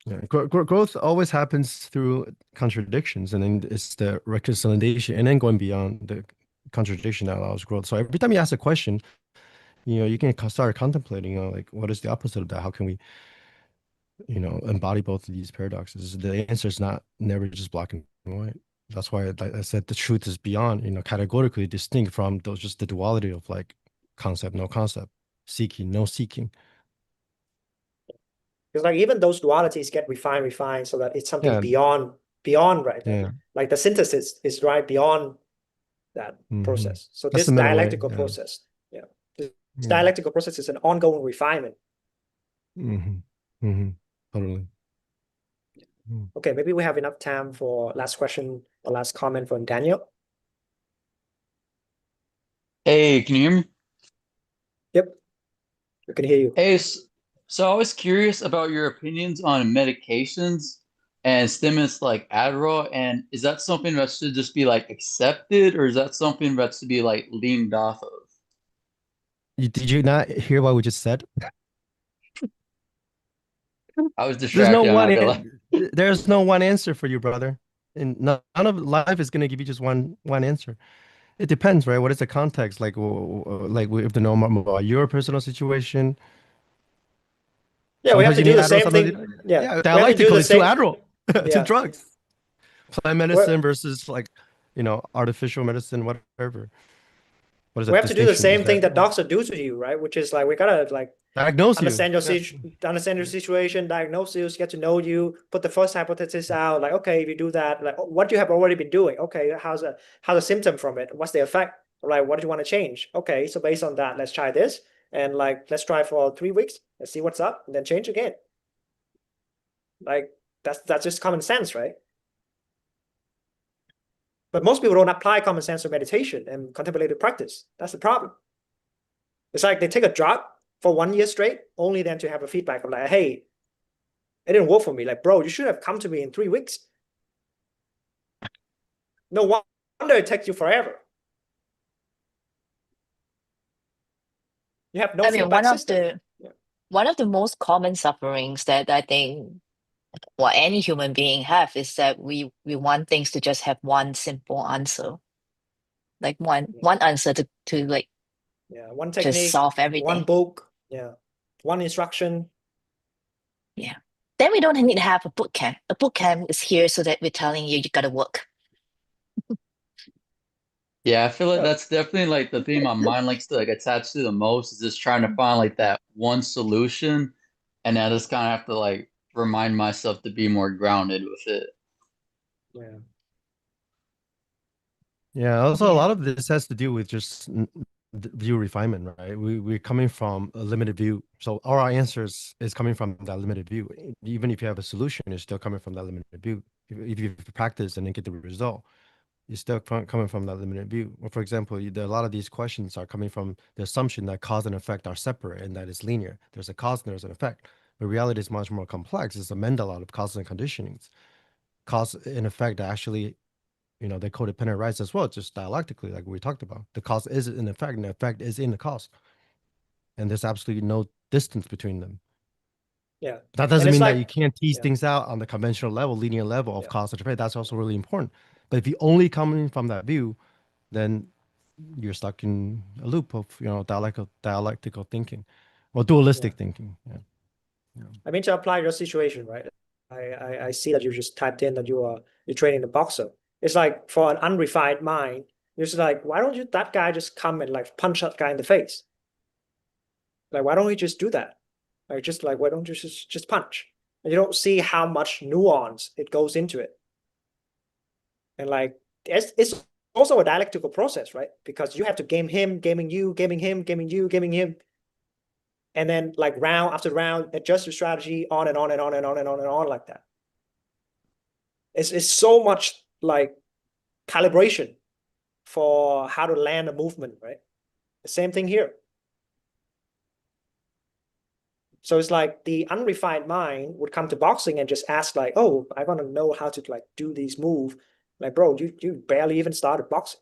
Yeah. Growth always happens through contradictions, and then it's the reconciliation, and then going beyond the contradiction that allows growth. So every time you ask a question, you can start contemplating, like what is the opposite of that? How can we, embody both of these paradoxes? The answer is not never just black and white. That's why, like I said, the truth is beyond, categorically distinct from those, just the duality of like concept, no concept, seeking, no seeking. Because like even those dualities get refined so that it's something Yeah. beyond, right? Yeah. Like the synthesis is right beyond that process. So That's this the middle way. dialectical Yeah. process, this Yeah. dialectical process is an ongoing refinement. Totally. Okay, maybe we have enough time for last question or last comment from Daniel. Hey, can you hear me? Yep, we can hear you. Hey, so I was curious about your opinions on medications and stimulants like Adderall, and is that something that should just be like accepted, or is that something that's to be like leaned off of? Did you not hear what we just said? I was There's no distracted, I'm one. not gonna lie. There's no one answer for you, brother. And none of life is gonna give you just one answer. It depends, right? What is the context? Like, like we have to know more about your personal situation. Yeah, we have Sometimes to you do need the Adderall. same Sometimes thing. Yeah, we have to do the dialectically, it's two same. Adderall, two Yeah. drugs. Plant We're- medicine versus like, artificial medicine, whatever. What is we that have to do the distinction? Is same thing that that doctors do to you, right? Which is like we gotta like diagnose you? understand your Yeah. understand your situation, diagnose you, get to know you, put the first hypothesis out. Like, okay, if you do that, like what you have already been doing. Okay, how's the symptom from it? What's the effect? Like, what do you want to change? Okay, so based on that, let's try this, and like let's try for 3 weeks. Let's see what's up, and then change again. Like that's just common sense, right? But most people don't apply common sense to meditation and contemplative practice. That's the problem. It's like they take a drug for 1 year straight, only then to have a feedback of like, hey, it didn't work for me. Like, bro, you should have come to me in 3 weeks. No wonder it takes you forever. You have no I mean, feedback system. one of the most common sufferings that I think any human being have is that we want things to just have one simple answer, like one answer to like One just technique, solve one everything. book, one instruction. Yeah. Then we don't need to have a boot camp. A boot camp is here so that we're telling you gotta work. Yeah, I feel like that's definitely like the thing my mind likes to like attach to the most is just trying to find like that one solution, and I just kind of have to like remind myself to be more grounded with it. Yeah. Yeah, also a Yeah. lot of this has to do with just view refinement, right? We're coming from a limited view. So all our answers is coming from that limited view. Even if you have a solution, it's still coming from that limited view. If you practice and then get the result, it's still coming from that limited view. Or for example, a lot of these questions are coming from the assumption that cause and effect are separate and that it's linear. There's a cause and there's an effect. But reality is much more complex. It's a Mandela of causes and conditionings. Cause and effect actually, they codependent rights as well, just dialectically, like we talked about. The cause is in effect, and the effect is in the cause. And there's absolutely no distance between them. Yeah. That doesn't it's mean that like, you can't tease things out on the conventional level, linear level of Yeah. cause and effect. That's also really important. But if you only coming from that view, then you're stuck in a loop of, dialectical thinking or dualistic thinking. Yeah. I mean, to apply your situation, right? I see that you just typed in that you're training the boxer. It's like for an unrefined mind, you're just like, why don't that guy just come and like punch that guy in the face? Like, why don't we just do that? Like, why don't you just punch? And you don't see how much nuance it goes into it. And like, it's also a dialectical process, right? Because you have to game him, gaming you, gaming him, gaming you, gaming him. And then like round after round, adjust your strategy on and on and on and on and on and on like that. It's so much like calibration for how to land a movement, right? The same thing here. So it's like the unrefined mind would come to boxing and just ask like, oh, I want to know how to like do these moves. Like, bro, you barely even started boxing.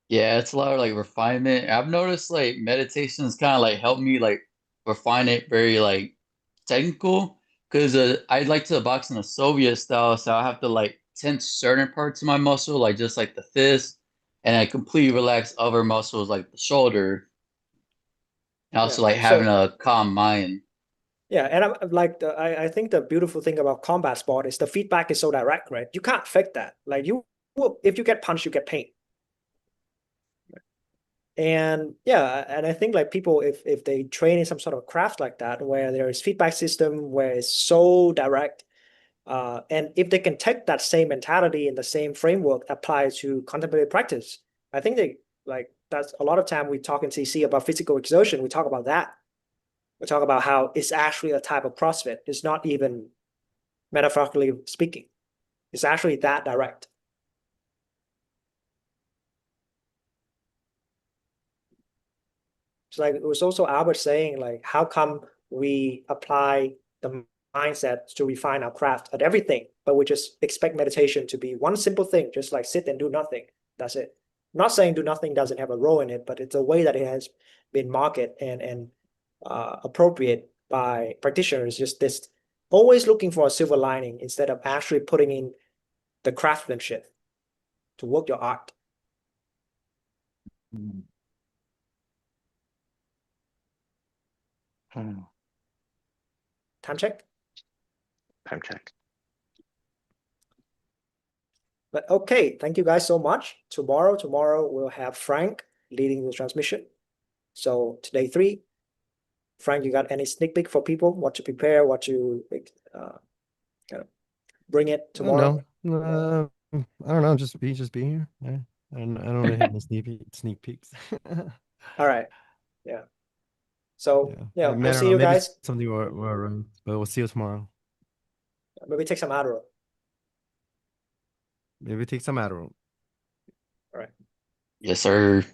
Yeah, it's a lot of like refinement. I've noticed like meditations kind of like help me like refine it very like technical because I like to box in a Soviet style, so I have to like tense certain parts of my muscle, like just like the fist, and I completely relax other muscles like the shoulder, and also like having So a calm mind. yeah, and I'm like I think the beautiful thing about combat sport is the feedback is so direct, right? You can't fake that. Like if you get punched, you get pain. And yeah, and I think like people, if they train in some sort of craft like that, where there is feedback system, where it's so direct, and if they can take that same mentality and the same framework apply to contemplative practice, I think they like that's a lot of time we talk in CC about physical exertion. We talk about that. We talk about how it's actually a type of CrossFit. It's not even metaphorically speaking. It's actually that direct. It's like it was also Albert saying, like, how come we apply the mindset to refine our craft at everything, but we just expect meditation to be one simple thing, just like sit and do nothing. That's it. I'm not saying do nothing doesn't have a role in it, but it's a way that it has been marketed and appropriate by practitioners. Just this always looking for a silver lining instead of actually putting in the craftsmanship to work your art. Hmm. Time check. Time check. But okay, thank you guys so much. Tomorrow we'll have Frank leading the transmission. So today 3. Frank, you got any sneak peek for people? What to prepare? What to kind of bring it tomorrow? No, I don't know. Just be here. Yeah. I don't really have any sneak peeks. All right. Yeah. So I we'll don't see know. you Maybe guys. something we're but we'll see you tomorrow. Maybe take some Adderall. Maybe take some Adderall. All right. Yes, sir.